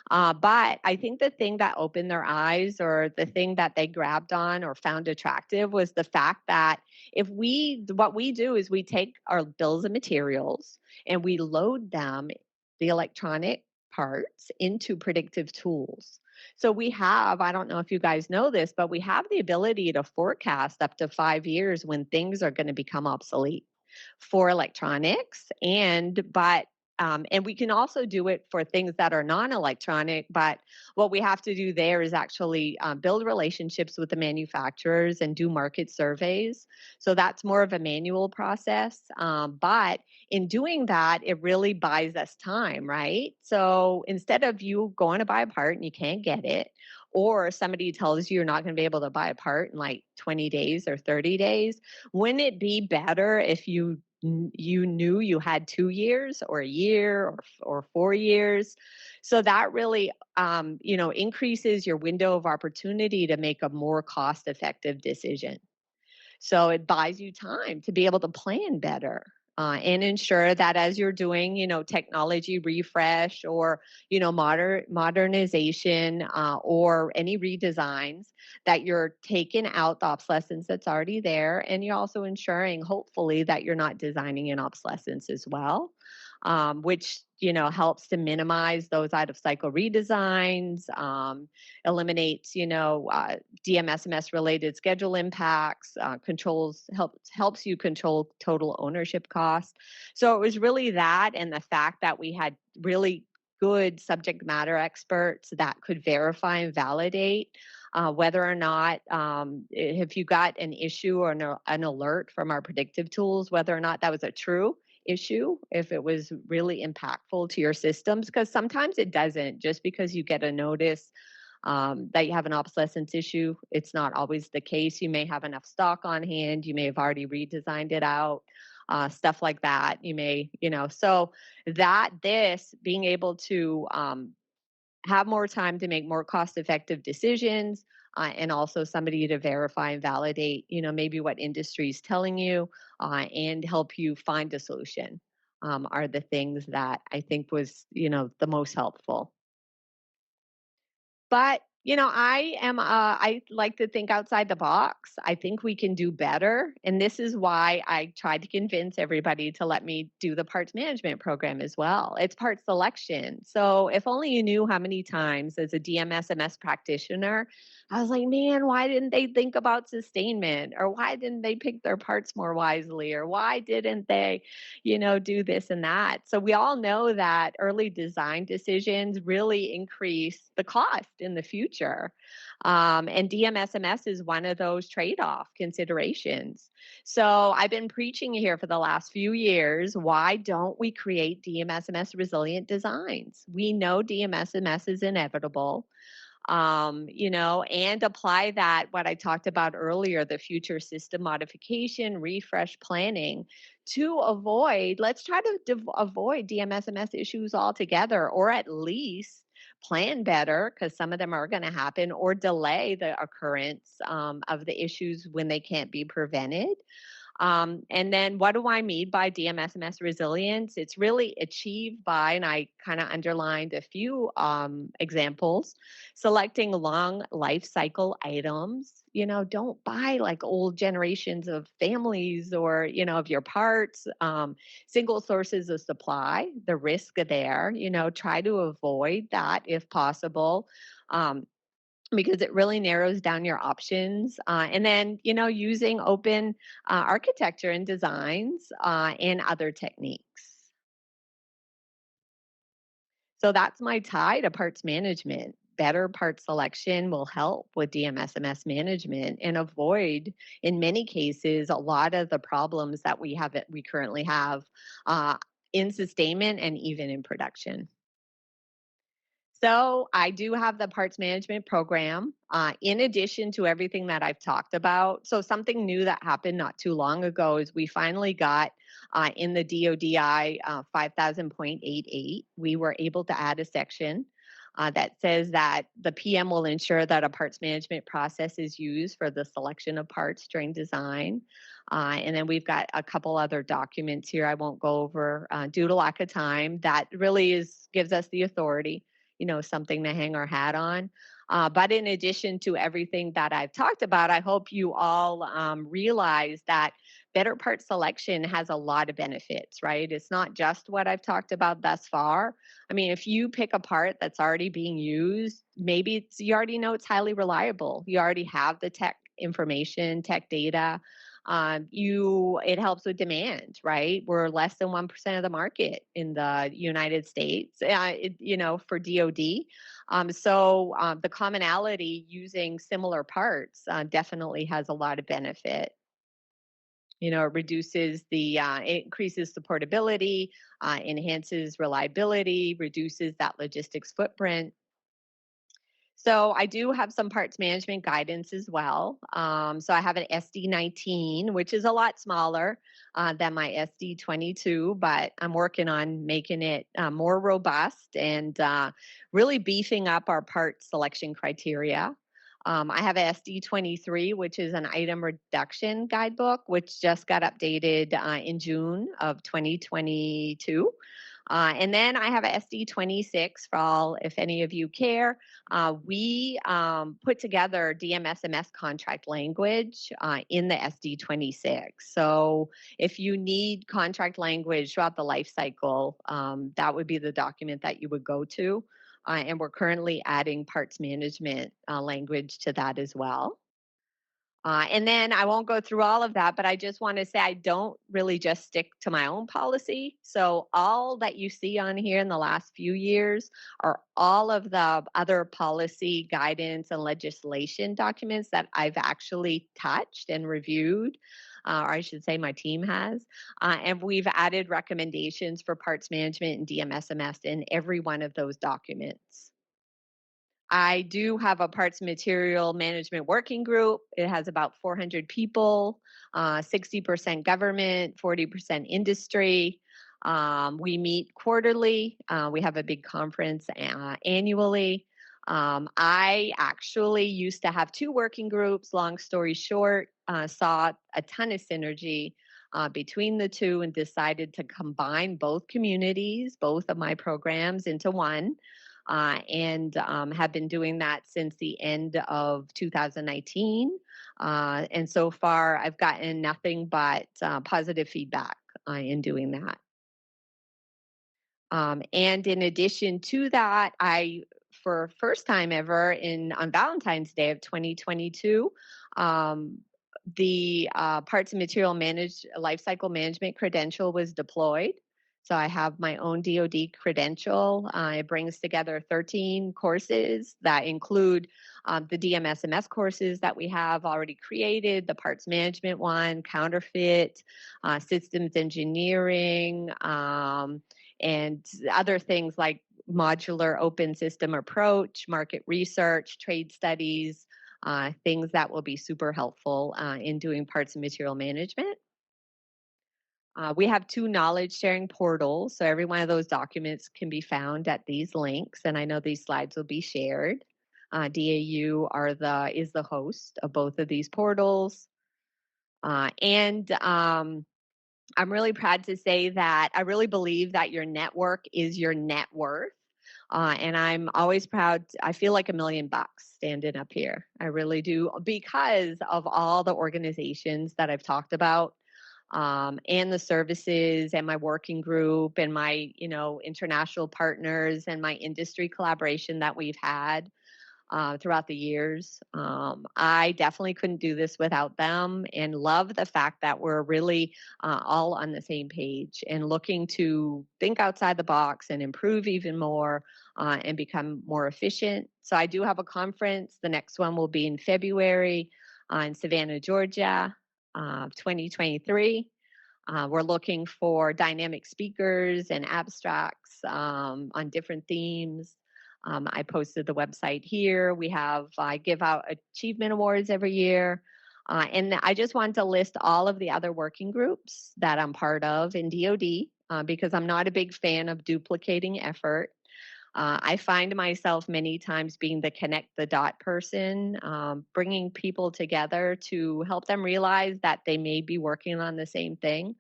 But I think the thing that opened their eyes, or the thing that they grabbed on or found attractive, was the fact that what we do is we take our bills of materials and we load them, the electronic parts, into predictive tools. So we have, I don't know if you guys know this, but we have the ability to forecast up to 5 years when things are going to become obsolete for electronics. And we can also do it for things that are non-electronic, but what we have to do there is actually build relationships with the manufacturers and do market surveys. So that's more of a manual process. But in doing that, it really buys us time, right? So instead of you going to buy a part and you can't get it, or somebody tells you you're not going to be able to buy a part in like 20 days or 30 days, wouldn't it be better if you knew you had 2 years or a year or 4 years? So that really increases your window of opportunity to make a more cost-effective decision. So it buys you time to be able to plan better. and ensure that as you're doing, technology refresh or, modernization or any redesigns, that you're taking out the obsolescence that's already there, and you're also ensuring, hopefully, that you're not designing in obsolescence as well, which helps to minimize those out of cycle redesigns, eliminates DMSMS related schedule impacts, helps you control total ownership costs. So it was really that, and the fact that we had really good subject matter experts that could verify and validate whether or not, if you got an issue or an alert from our predictive tools, whether or not that was a true issue, if it was really impactful to your systems, because sometimes it doesn't. Just because you get a notice that you have an obsolescence issue, it's not always the case. You may have enough stock on hand. You may have already redesigned it out. Stuff like that. You may, so this being able to have more time to make more cost-effective decisions, and also somebody to verify and validate, maybe what industry is telling you, and help you find a solution, are the things that I think was, the most helpful. But I like to think outside the box. I think we can do better. And this is why I tried to convince everybody to let me do the parts management program as well. It's part selection. So if only you knew how many times as a DMSMS practitioner, I was like, man, why didn't they think about sustainment? Or why didn't they pick their parts more wisely? Or why didn't they, do this and that? So we all know that early design decisions really increase the cost in the future. And DMSMS is one of those trade-off considerations. So I've been preaching here for the last few years, why don't we create DMSMS resilient designs? We know DMSMS is inevitable. And apply that, what I talked about earlier, the future system modification, refresh planning to let's try to avoid DMSMS issues altogether, or at least plan better, because some of them are going to happen, or delay the occurrence of the issues when they can't be prevented. And then what do I mean by DMSMS resilience? It's really achieved by, and I kind of underlined a few examples, selecting long life cycle items. Don't buy like old generations of families or, of your parts, single sources of supply, the risk there, try to avoid that if possible. Because it really narrows down your options. And then, using open architecture and designs and other techniques. So that's my tie to parts management. Better part selection will help with DMSMS management and avoid, in many cases, a lot of the problems that we currently have in sustainment and even in production. So I do have the parts management program in addition to everything that I've talked about. So something new that happened not too long ago is we finally got in the DODI 5000.88, we were able to add a section that says that the PM will ensure that a parts management process is used for the selection of parts during design. And then we've got a couple other documents here I won't go over due to lack of time. That really gives us the authority, something to hang our hat on. But in addition to everything that I've talked about, I hope you all realize that better part selection has a lot of benefits, right? It's not just what I've talked about thus far. I mean, if you pick a part that's already being used, maybe you already know it's highly reliable. You already have the tech information, tech data. It helps with demand, right? We're less than 1% of the market in the United States, for DoD. So the commonality using similar parts definitely has a lot of benefit. It reduces it increases supportability, enhances reliability, reduces that logistics footprint. So I do have some parts management guidance as well. So I have an SD19, which is a lot smaller than my SD22, but I'm working on making it more robust and really beefing up our part selection criteria. I have a SD23, which is an item reduction guidebook, which just got updated in June of 2022. And then I have a SD26 for all, if any of you care. We put together DMSMS contract language in the SD26. So if you need contract language throughout the life cycle, that would be the document that you would go to. And we're currently adding parts management language to that as well. And then I won't go through all of that, but I just want to say I don't really just stick to my own policy. So all that you see on here in the last few years are all of the other policy guidance and legislation documents that I've actually touched and reviewed. Or I should say my team has. And we've added recommendations for parts management and DMSMS in every one of those documents. I do have a parts material management working group. It has about 400 people, 60% government, 40% industry. We meet quarterly. We have a big conference annually. I actually used to have 2 working groups. Long story short, saw a ton of synergy between the 2 and decided to combine both communities, both of my programs into one. And have been doing that since the end of 2019. And so far, I've gotten nothing but positive feedback in doing that. And in addition to that, for first time ever on Valentine's Day of 2022, the parts and material lifecycle management credential was deployed. So I have my own DoD credential. It brings together 13 courses that include the DMSMS courses that we have already created, the parts management one, counterfeit, systems engineering, and other things like modular open system approach, market research, trade studies, things that will be super helpful in doing parts and material management. We have 2 knowledge sharing portals, so every one of those documents can be found at these links, and I know these slides will be shared. DAU is the host of both of these portals. And I'm really proud to say that I really believe that your network is your net worth. And I'm always proud. I feel like $1 million standing up here. I really do, because of all the organizations that I've talked about, and the services and my working group and my, international partners and my industry collaboration that we've had throughout the years. I definitely couldn't do this without them, and love the fact that we're really all on the same page and looking to think outside the box and improve even more and become more efficient. So I do have a conference. The next one will be in February in Savannah, Georgia, 2023. We're looking for dynamic speakers and abstracts on different themes. I posted the website here. I give out achievement awards every year. And I just want to list all of the other working groups that I'm part of in DoD because I'm not a big fan of duplicating effort. I find myself many times being the connect the dot person, bringing people together to help them realize that they may be working on the same thing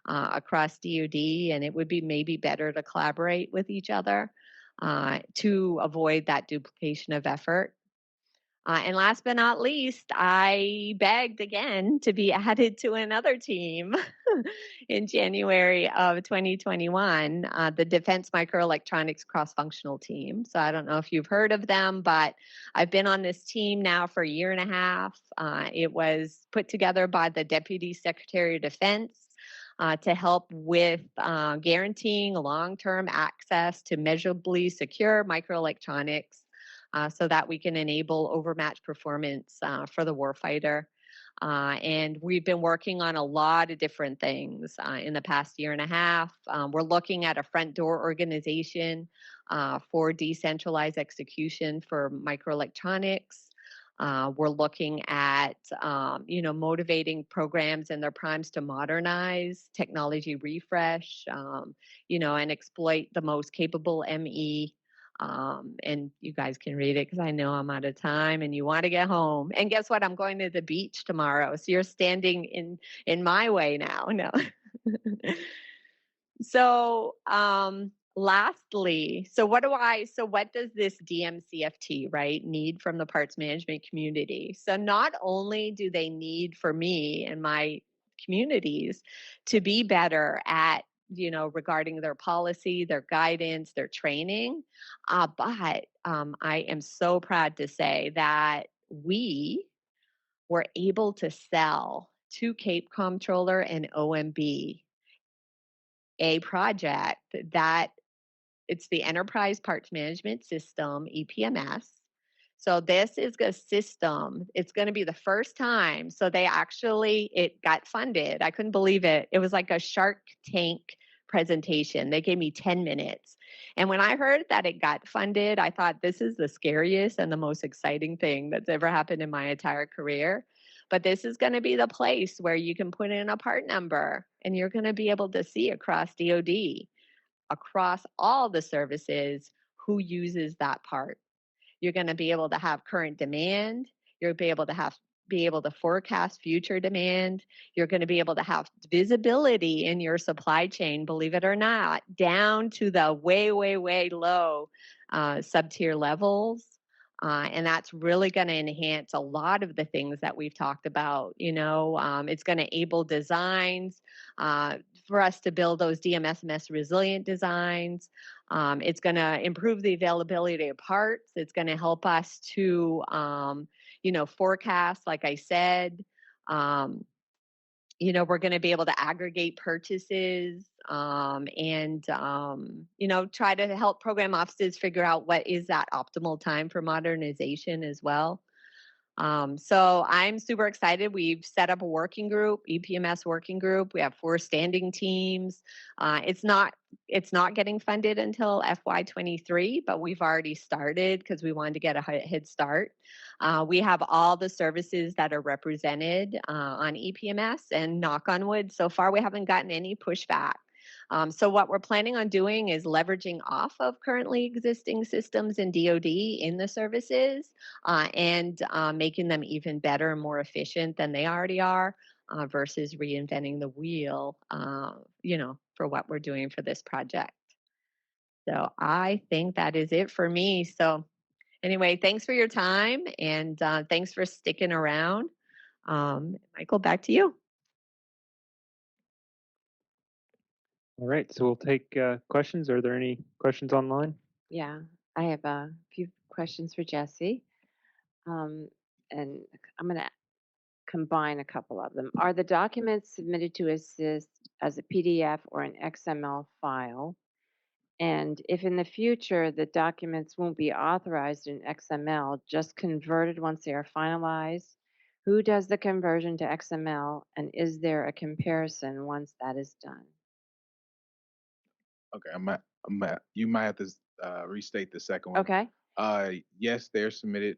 across DoD, and it would be maybe better to collaborate with each other to avoid that duplication of effort. And last but not least, I begged again to be added to another team in January of 2021, the Defense Microelectronics Cross-Functional Team. So I don't know if you've heard of them, but I've been on this team now for 1.5 years. It was put together by the Deputy Secretary of Defense to help with guaranteeing long-term access to measurably secure microelectronics so that we can enable overmatched performance for the warfighter. And we've been working on a lot of different things in the past 1.5 years. We're looking at a front door organization for decentralized execution for microelectronics. We're looking at, motivating programs and their primes to modernize, technology refresh, and exploit the most capable ME And you guys can read it because I know I'm out of time and you want to get home. And guess what? I'm going to the beach tomorrow. So you're standing in my way now. No. So, lastly, so what does this DMCFT, right, need from the parts management community? So not only do they need for me and my communities to be better at, regarding their policy, their guidance, their training, but I am so proud to say that we were able to sell to Cape Comptroller and OMB a project that it's the Enterprise Parts Management System, EPMS. So this is a system, it's going to be the first time. So it got funded. I couldn't believe it. It was like a Shark Tank presentation. They gave me 10 minutes. And when I heard that it got funded, I thought this is the scariest and the most exciting thing that's ever happened in my entire career. But this is going to be the place where you can put in a part number and you're going to be able to see across DoD, across all the services, who uses that part. You're going to be able to have current demand. You'll be able to forecast future demand. You're going to be able to have visibility in your supply chain, believe it or not, down to the way, way, way low sub-tier levels. And that's really going to enhance a lot of the things that we've talked about. It's going to enable designs for us to build those DMSMS resilient designs. It's going to improve the availability of parts. It's going to help us to, forecast, like I said. We're going to be able to aggregate purchases and, try to help program offices figure out what is that optimal time for modernization as well. So I'm super excited. We've set up a working group, EPMS working group. We have 4 standing teams. It's not getting funded until FY23, but we've already started because we wanted to get a head start. We have all the services that are represented on EPMS, and knock on wood, so far we haven't gotten any pushback. So what we're planning on doing is leveraging off of currently existing systems in DoD in the services and making them even better and more efficient than they already are versus reinventing the wheel, for what we're doing for this project. So I think that is it for me. So anyway, thanks for your time and thanks for sticking around. Michael, back to you. All right, so we'll take questions. Are there any questions online? Yeah, I have a few questions for Jesse. And I'm going to combine a couple of them. Are the documents submitted to assist as a PDF or an XML file? And if in the future the documents won't be authorized in XML, just converted once they are finalized, who does the conversion to XML, and is there a comparison once that is done? Okay, you might have to restate the second one. Okay. Yes, they're submitted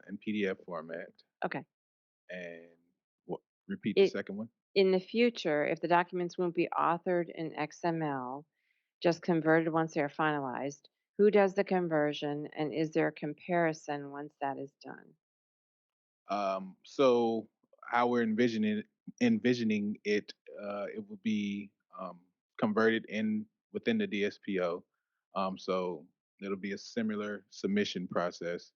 in PDF format. Okay. And repeat the second one. In the future, if the documents won't be authored in XML, just converted once they are finalized, who does the conversion, and is there a comparison once that is done? So how we're envisioning it, it will be converted within the DSPO. So it'll be a similar submission process.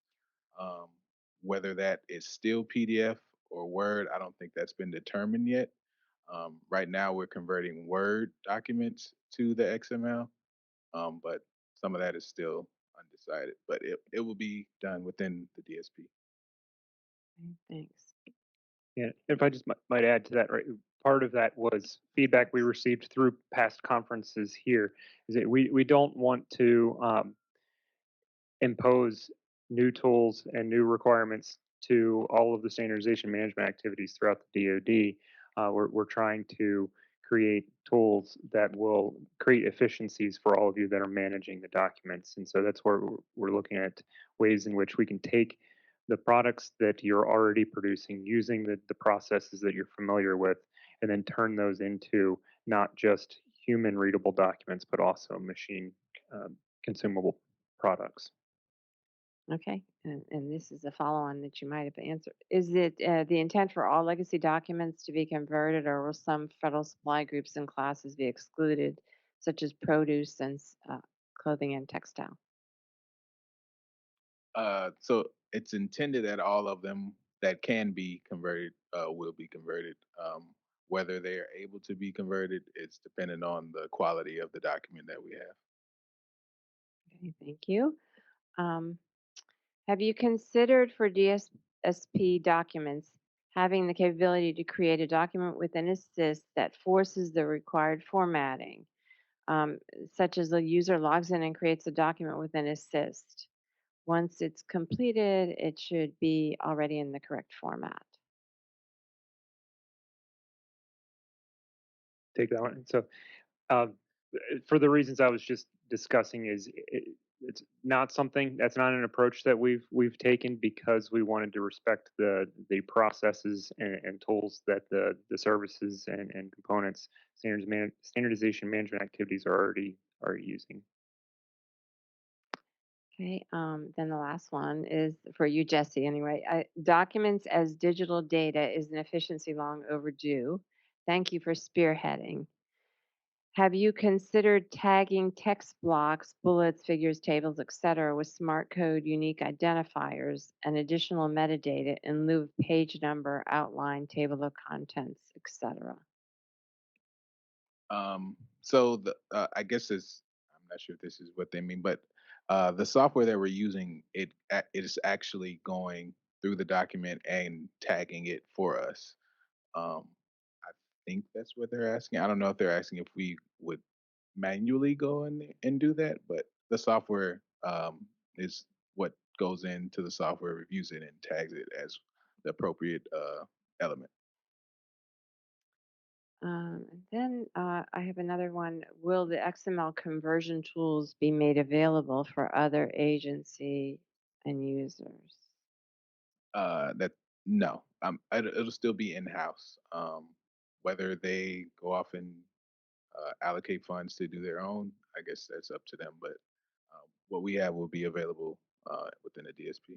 Whether that is still PDF or Word, I don't think that's been determined yet. Right now, we're converting Word documents to the XML, but some of that is still undecided. But it will be done within the DSP. Thanks. Yeah, if I just might add to that, right? Part of that was feedback we received through past conferences here. Is that we don't want to impose new tools and new requirements to all of the standardization management activities throughout the DoD. We're trying to create tools that will create efficiencies for all of you that are managing the documents. And so that's where we're looking at ways in which we can take the products that you're already producing using the processes that you're familiar with, and then turn those into not just human readable documents, but also machine consumable products. Okay, and this is a follow-on that you might have answered. Is it the intent for all legacy documents to be converted, or will some federal supply groups and classes be excluded, such as produce and clothing and textile? So it's intended that all of them that can be converted will be converted. Whether they are able to be converted, it's dependent on the quality of the document that we have. Okay, thank you. Um, have you considered for DSP documents having the capability to create a document within Assist that forces the required formatting, um, such as the user logs in and creates a document within Assist? Once it's completed, it should be already in the correct format. Take that one. So, uh, for the reasons I was just discussing, it's not something that's not an approach that we've taken because we wanted to respect the processes and tools that the services and components standardization management activities are already using. Okay, then the last one is for you, Jesse, anyway. Documents as digital data is an efficiency long overdue. Thank you for spearheading. Have you considered tagging text blocks, bullets, figures, tables, etc., with smart code unique identifiers and additional metadata in lieu of page number, outline, table of contents, etc.? So I guess I'm not sure if this is what they mean, but the software that we're using it is actually going through the document and tagging it for us. Um, I think that's what they're asking. I don't know if they're asking if we would manually go and do that, but the software is what goes into the software, reviews it, and tags it as the appropriate element. And then I have another one. Will the XML conversion tools be made available for other agency and users? That no, it'll still be in house. Whether they go off and allocate funds to do their own, I guess that's up to them. But what we have will be available within the DSP.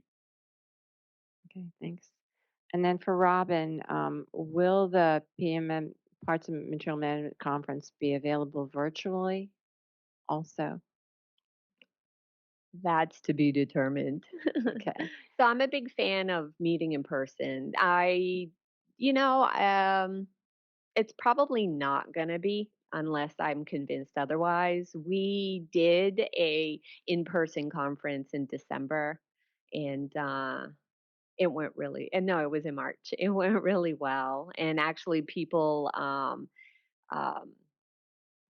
Okay, thanks. And then for Robin, will the PMM Parts and Material Management Conference be available virtually also? That's to be determined. Okay. So I'm a big fan of meeting in person. You know, it's probably not going to be unless I'm convinced otherwise. We did a in-person conference in December, and it went really. And no, it was in March. It went really well, and actually, people um,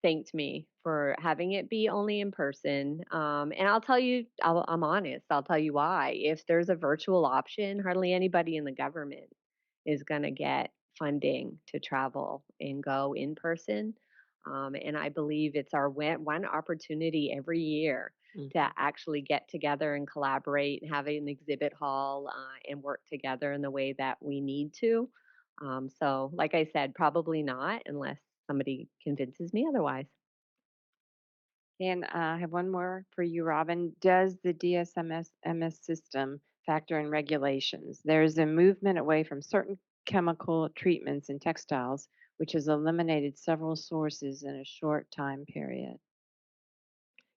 thanked me for having it be only in person. And I'll tell you, I'm honest. I'll tell you why. If there's a virtual option, hardly anybody in the government is going to get funding to travel and go in person. And I believe it's our one opportunity every year to actually get together and collaborate, have an exhibit hall, and work together in the way that we need to. So, like I said, probably not unless somebody convinces me otherwise. And I have one more for you, Robin. Does the DSMS system factor in regulations? There's a movement away from certain chemical treatments in textiles, which has eliminated several sources in a short time period.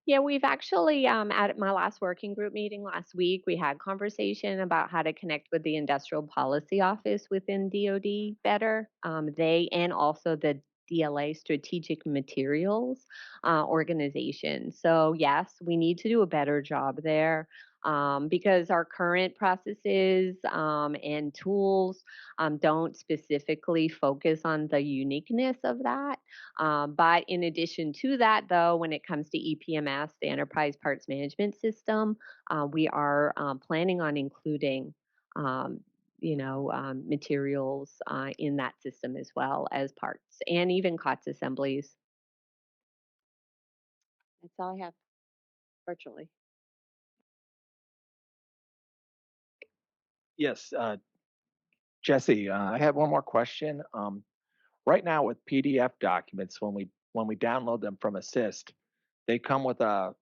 Yeah, we've actually, at my last working group meeting last week, we had conversation about how to connect with the Industrial Policy Office within DoD better. They and also the DLA Strategic Materials organization. So yes, we need to do a better job there because our current processes and tools don't specifically focus on the uniqueness of that. But in addition to that, though, when it comes to EPMS, the Enterprise Parts Management System, we are planning on including, materials in that system as well as parts and even COTS assemblies. That's all I have virtually. Yes, Jesse, I had one more question. Right now with PDF documents, when we download them from Assist, they come with a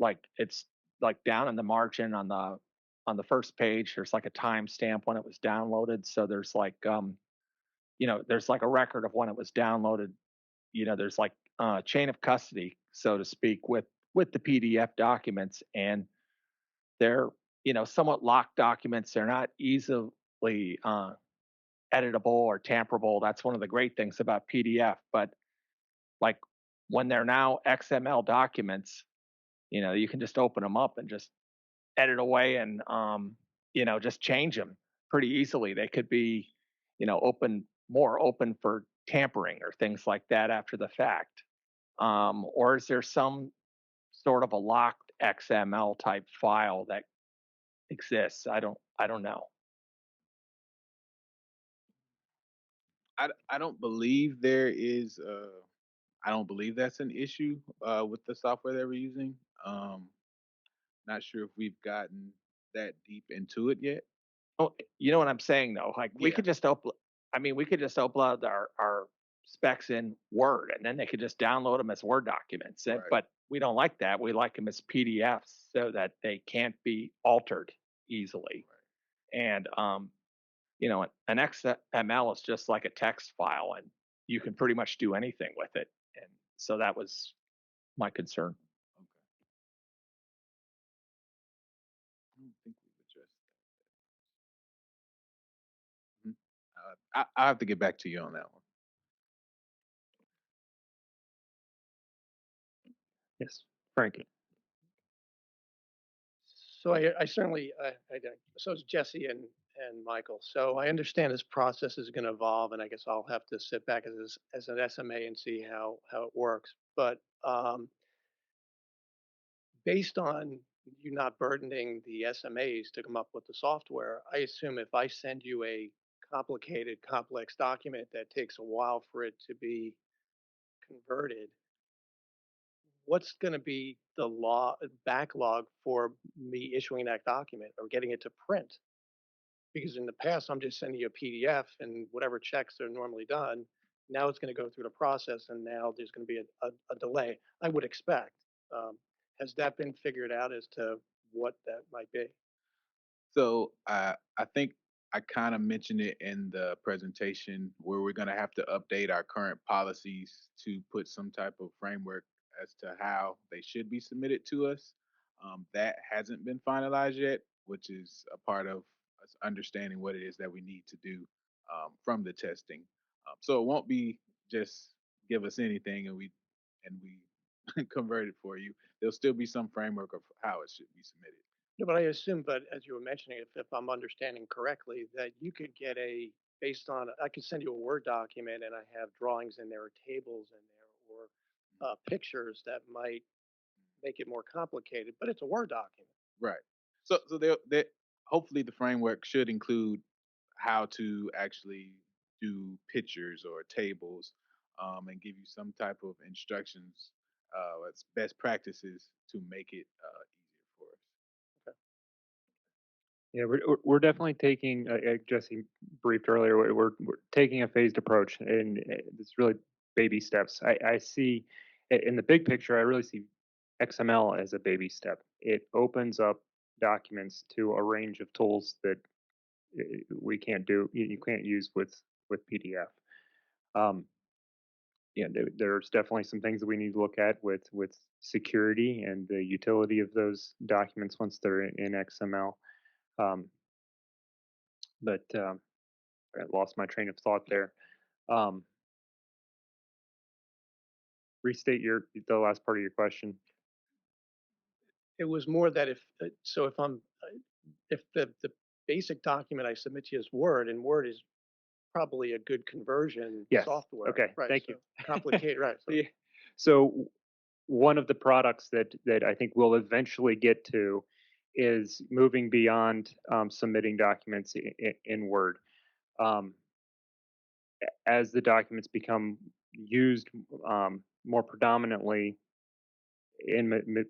like it's like down in the margin on the first page, there's like a timestamp when it was downloaded. So there's like there's like a record of when it was downloaded. There's like chain of custody, so to speak, with the PDF documents, and they're somewhat locked documents. They're not easily editable or tamperable. That's one of the great things about PDF. But like when they're now XML documents, you can just open them up and just edit away and just change them pretty easily. They could be more open for tampering or things like that after the fact. Or is there some sort of a locked XML type file that exists? I don't know. I don't believe there is. I don't believe that's an issue with the software that we're using. Not sure if we've gotten that deep into it yet. Oh, you know what I'm saying though? Like we Yeah. could just upload. I mean, we could just upload our specs in Word, and then they could just download them as Word documents. Right. But we don't like that. We like them as PDFs so that they can't be altered easily. Right. And an XML is just like a text file, and you can pretty much do anything with it. And so that was my concern. I don't think we've addressed that. I'll have to get back to you on that one. Yes, Frank. So I certainly, so is Jesse and Michael. So I understand this process is going to evolve, and I guess I'll have to sit back as an SMA and see how it works. But based on you not burdening the SMAs to come up with the software, I assume if I send you a complicated, complex document that takes a while for it to be converted, what's going to be the backlog for me issuing that document or getting it to print? Because in the past, I'm just sending you a PDF and whatever checks are normally done. Now it's going to go through the process, and now there's going to be a delay, I would expect. Has that been figured out as to what that might be? So I think I kind of mentioned it in the presentation where we're going to have to update our current policies to put some type of framework as to how they should be submitted to us. That hasn't been finalized yet, which is a part of us understanding what it is that we need to do from the testing. So it won't be just give us anything and we convert it for you. There'll still be some framework of how it should be submitted. No, but I assume, but as you were mentioning, if I'm understanding correctly, that you could get based on, I could send you a Word document and I have drawings in there or tables in there or pictures that might make it more complicated, but it's a Word document. Right. So they hopefully the framework should include how to actually do pictures or tables, and give you some type of instructions as best practices to make it easier for us. Yeah, we're definitely taking, Jesse briefed earlier, we're taking a phased approach, and it's really baby steps. I see, in the big picture, I really see XML as a baby step. It opens up documents to a range of tools that we can't do, you can't use with PDF. There's definitely some things that we need to look at with security and the utility of those documents once they're in XML. But I lost my train of thought there. Restate the last part of your question. It was more that if the basic document I submit to you is Word, and Word is probably a good conversion Yes. software. Okay. Right. Thank you. Complicated. Right. So, So one of the products that I think we'll eventually get to is moving beyond submitting documents in Word. As the documents become used more predominantly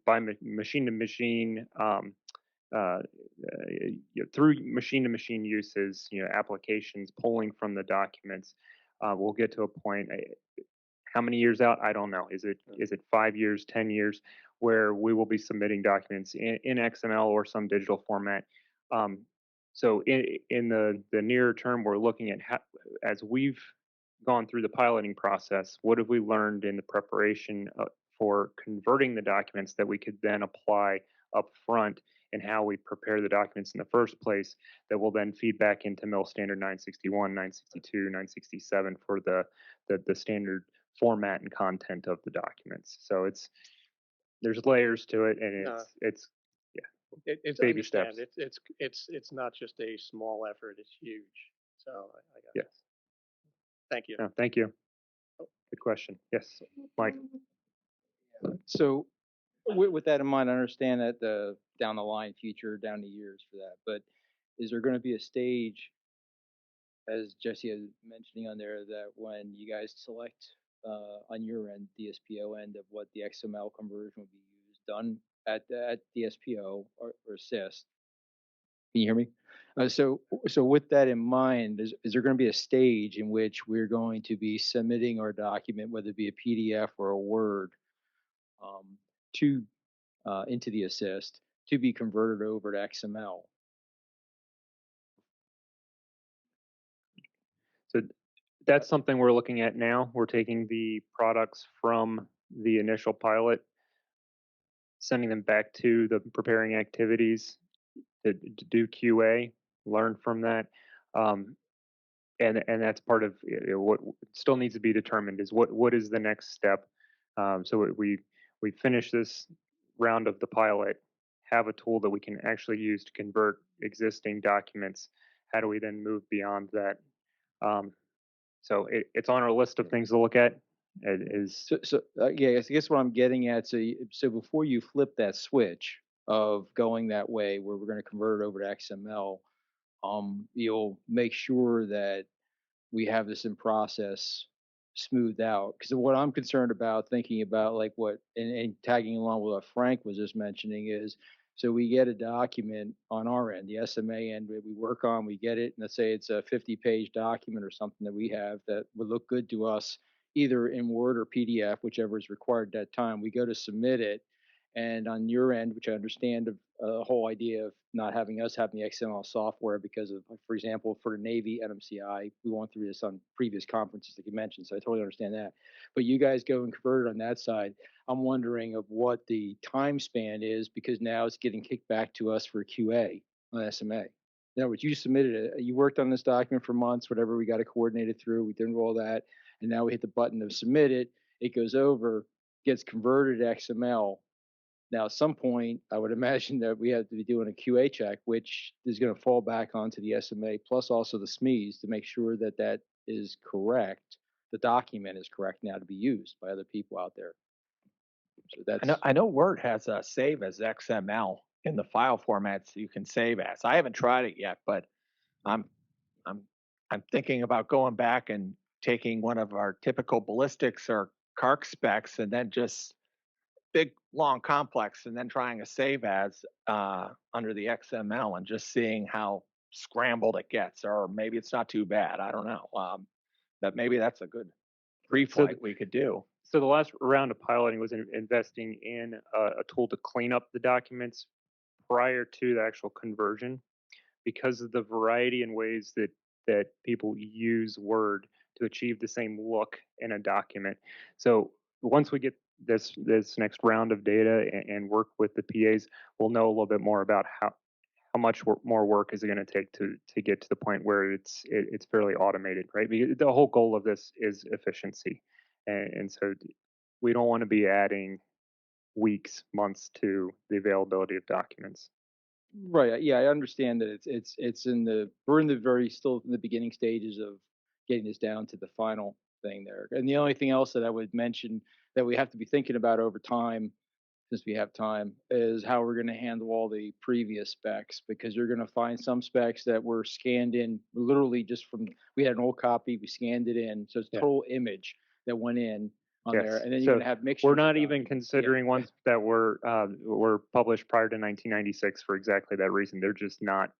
by machine to machine, through machine to machine uses, applications pulling from the documents, we'll get to a point. How many years out? I don't know. Is it 5 years, 10 years, where we will be submitting documents in XML or some digital format? Um, so in the nearer term, we're looking at how, as we've gone through the piloting process, what have we learned in the preparation for converting the documents that we could then apply up front, and how we prepare the documents in the first place that will then feed back into Mill Standard 961, 962, 967 for the standard format and content of the documents. So there's layers to it, and Uh, it's It's baby understand. steps. It's not just a small effort. It's huge. So I got Yes. it. Thank you. No, thank you. Good question. Yes, Mike. So with that in mind, I understand that the down the line future, down the years for that, but is there going to be a stage, as Jesse is mentioning on there, that when you guys select on your end, DSPO end, of what the XML conversion would be used, done at DSPO or assist? Can you hear me? So with that in mind, is there going to be a stage in which we're going to be submitting our document, whether it be a PDF or a Word, um, to into the assist to be converted over to XML? So that's something we're looking at now. We're taking the products from the initial pilot, sending them back to the preparing activities to do QA, learn from that. And that's part of what still needs to be determined is what is the next step. So we finish this round of the pilot, have a tool that we can actually use to convert existing documents. How do we then move beyond that? So it's on our list of things to look at. It is Yeah, I guess what I'm getting at. So before you flip that switch of going that way, where we're going to convert it over to XML, you'll make sure that we have this in process smoothed out. Because what I'm concerned about, thinking about like what and tagging along with what Frank was just mentioning is, so we get a document on our end, the SMA end that we work on, we get it, and let's say it's a 50-page document or something that we have that would look good to us, either in Word or PDF, whichever is required at that time. We go to submit it, and on your end, which I understand the whole idea of not having us having the XML software because of, for example, for the Navy NMCI, we went through this on previous conferences like you mentioned, so I totally understand that. But you guys go and convert it on that side. I'm wondering of what the time span is, because now it's getting kicked back to us for QA on SMA. In other words, you submitted it, you worked on this document for months, whatever, we got it coordinated through, we did all that, and now we hit the button to submit it, it goes over, gets converted to XML. Now, at some point, I would imagine that we have to be doing a QA check, which is going to fall back onto the SMA, plus also the SMEs, to make sure that that is correct. The document is correct now to be used by other people out there. So that's. I know Word has a save as XML in the file formats you can save as. I haven't tried it yet, but I'm I'm I'm thinking about going back and taking one of our typical ballistics or CARC specs and then just big long complex and then trying a save as under the XML and just seeing how scrambled it gets, or maybe it's not too bad. I don't know. But maybe that's a good pre-flight we could do. So the last round of piloting was investing in a tool to clean up the documents prior to the actual conversion, because of the variety and ways that people use Word to achieve the same look in a document. So once we get this next round of data and work with the PAs, we'll know a little bit more about how much more work is it going to take to get to the point where it's fairly automated, right? Because the whole goal of this is efficiency, and so we don't want to be adding weeks, months to the availability of documents. Right. Yeah, I understand that it's in the we're in the very still in the beginning stages of getting this down to the final thing there. And the only thing else that I would mention that we have to be thinking about over time, since we have time, is how we're going to handle all the previous specs, because you're going to find some specs that were scanned in literally just from, we had an old copy, we scanned it in, so it's total image that went in on there, and then you're going to have mixtures. We're not even considering ones that were published prior to 1996 for exactly that reason. They're just not.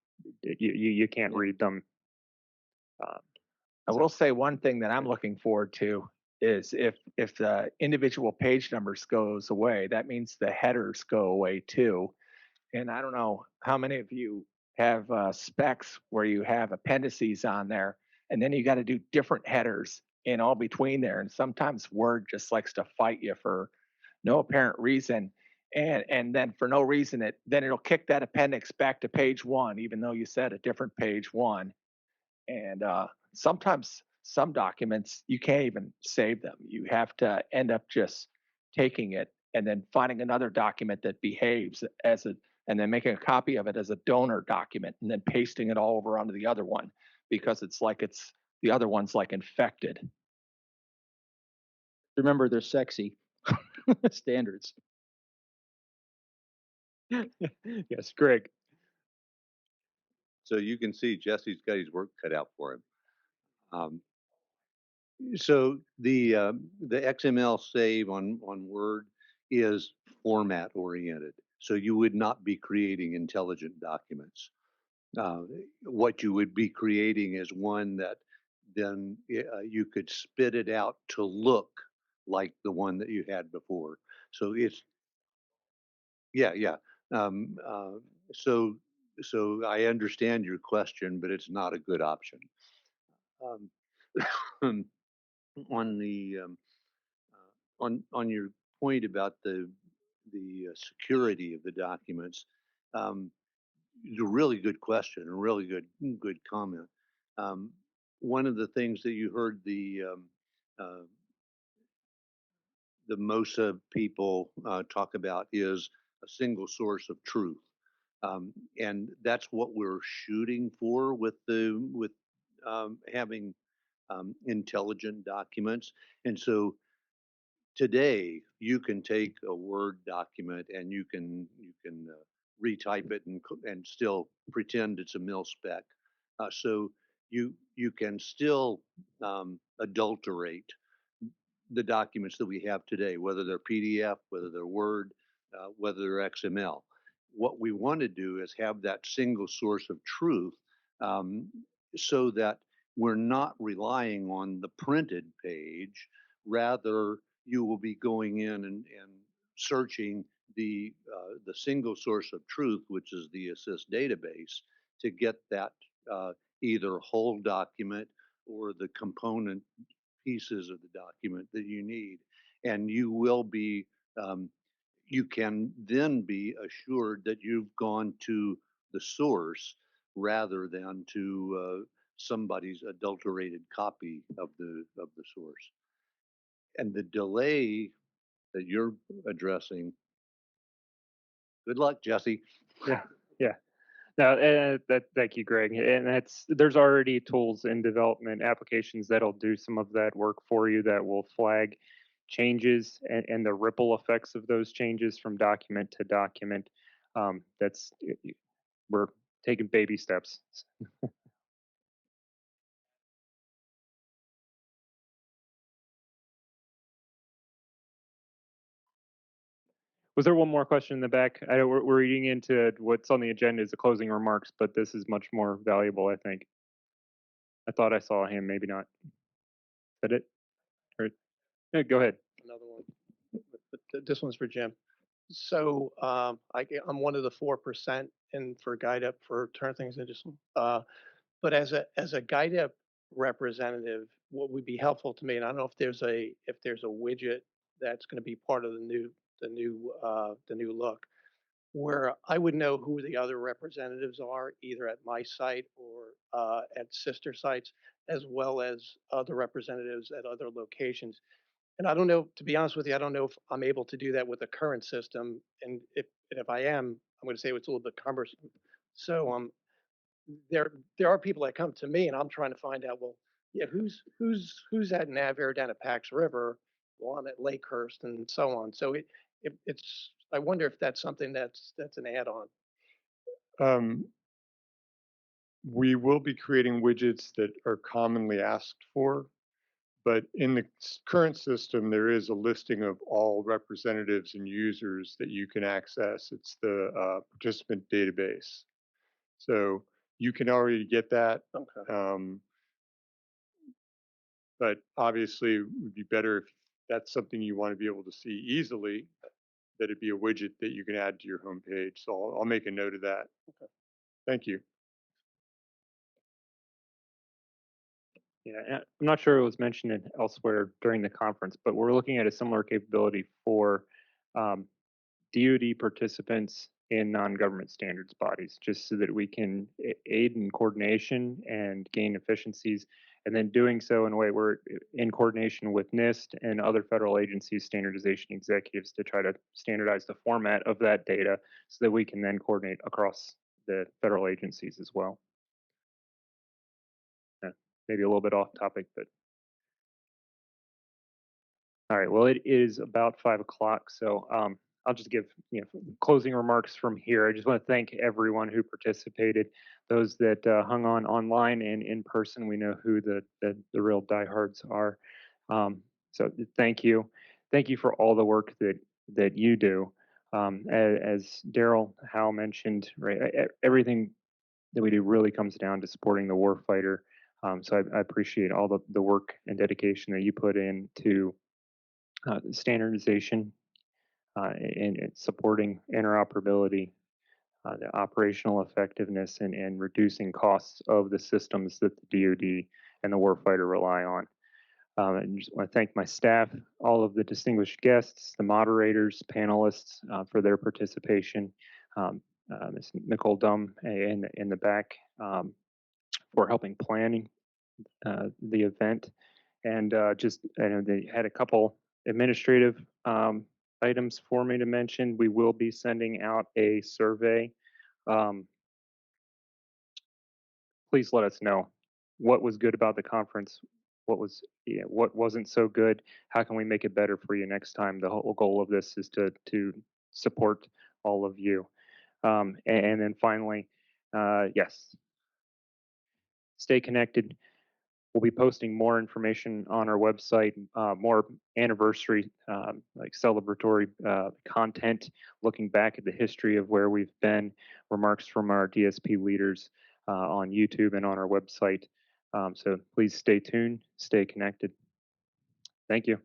You can't read them. I will say one thing that I'm looking forward to is if the individual page numbers goes away, that means the headers go away too. And I don't know how many of you have specs where you have appendices on there, and then you got to do different headers in all between there. And sometimes Word just likes to fight you for no apparent reason. And then for no reason, it'll kick that appendix back to page one, even though you said a different page one. And sometimes some documents you can't even save them. You have to end up just taking it and then finding another document that behaves as a, and then making a copy of it as a donor document and then pasting it all over onto the other one because it's like it's the other one's like infected. Remember, they're sexy standards. Yes, Greg. So you can see Jesse's got his work cut out for him. So the XML save on Word is format oriented. So you would not be creating intelligent documents. What you would be creating is one that then you could spit it out to look like the one that you had before. So it's, yeah. So I understand your question, but it's not a good option. On the on your point about the security of the documents, it's a really good question, a really good comment. One of the things that you heard the MOSA people talk about is a single source of truth. And that's what we're shooting for with having intelligent documents. And so today you can take a Word document and you can retype it and still pretend it's a mil spec. So you can still adulterate the documents that we have today, whether they're PDF, whether they're Word, whether they're XML. What we want to do is have that single source of truth so that we're not relying on the printed page. Rather, you will be going in and searching the single source of truth, which is the assist database, to get that either whole document or the component pieces of the document that you need. And you will be, you can then be assured that you've gone to the source rather than to somebody's adulterated copy of the source. And the delay that you're addressing, good luck, Jesse. Yeah. No, thank you, Greg. And there's already tools in development, applications that'll do some of that work for you that will flag changes and the ripple effects of those changes from document to document. We're taking baby steps. Was there one more question in the back? I know we're reading into what's on the agenda as the closing remarks, but this is much more valuable, I think. I thought I saw a hand, maybe not. Is that it? Or, yeah, go ahead. Another one, but this one's for Jim. So I'm one of the 4% in for GIDEP for turn things into some. But as a GIDEP representative, what would be helpful to me, and I don't know if there's a widget that's going to be part of the new look, where I would know who the other representatives are, either at my site or at sister sites, as well as other representatives at other locations. And I don't know, to be honest with you, I don't know if I'm able to do that with the current system. And if I am, I'm going to say it's a little bit cumbersome. So there are people that come to me, and I'm trying to find out, well, yeah, who's at Navarre down at Pax River, well, I'm at Lakehurst, and so on. So it's I wonder if that's something that's an add-on. We will be creating widgets that are commonly asked for, but in the current system, there is a listing of all representatives and users that you can access. It's the participant database. So you can already get that. Okay. But obviously, it would be better if that's something you want to be able to see easily, that it be a widget that you can add to your homepage. So I'll make a note of that. Okay. Thank you. Yeah, I'm not sure it was mentioned elsewhere during the conference, but we're looking at a similar capability for DoD participants in non-government standards bodies, just so that we can aid in coordination and gain efficiencies, and then doing so in a way where in coordination with NIST and other federal agencies, standardization executives, to try to standardize the format of that data so that we can then coordinate across the federal agencies as well. Maybe a little bit off topic, but all right. Well, it is about 5 o'clock, so I'll just give closing remarks from here. I just want to thank everyone who participated, those that hung on online and in person. We know who the real diehards are. So thank you for all the work that you do. As Daryl Howe mentioned, right, everything that we do really comes down to supporting the warfighter. So I appreciate all the work and dedication that you put into standardization and supporting interoperability, the operational effectiveness, and reducing costs of the systems that the DoD and the warfighter rely on. And just want to thank my staff, all of the distinguished guests, the moderators, panelists for their participation. Ms. Nicole Dumm in the back for helping planning the event. And just, I know they had a couple administrative items for me to mention. We will be sending out a survey. Please let us know what was good about the conference, what wasn't so good. How can we make it better for you next time? The whole goal of this is to support all of you. And then finally, yes, stay connected. We'll be posting more information on our website, more anniversary, like celebratory content, looking back at the history of where we've been, remarks from our DSP leaders on YouTube and on our website. So please stay tuned, stay connected. Thank you.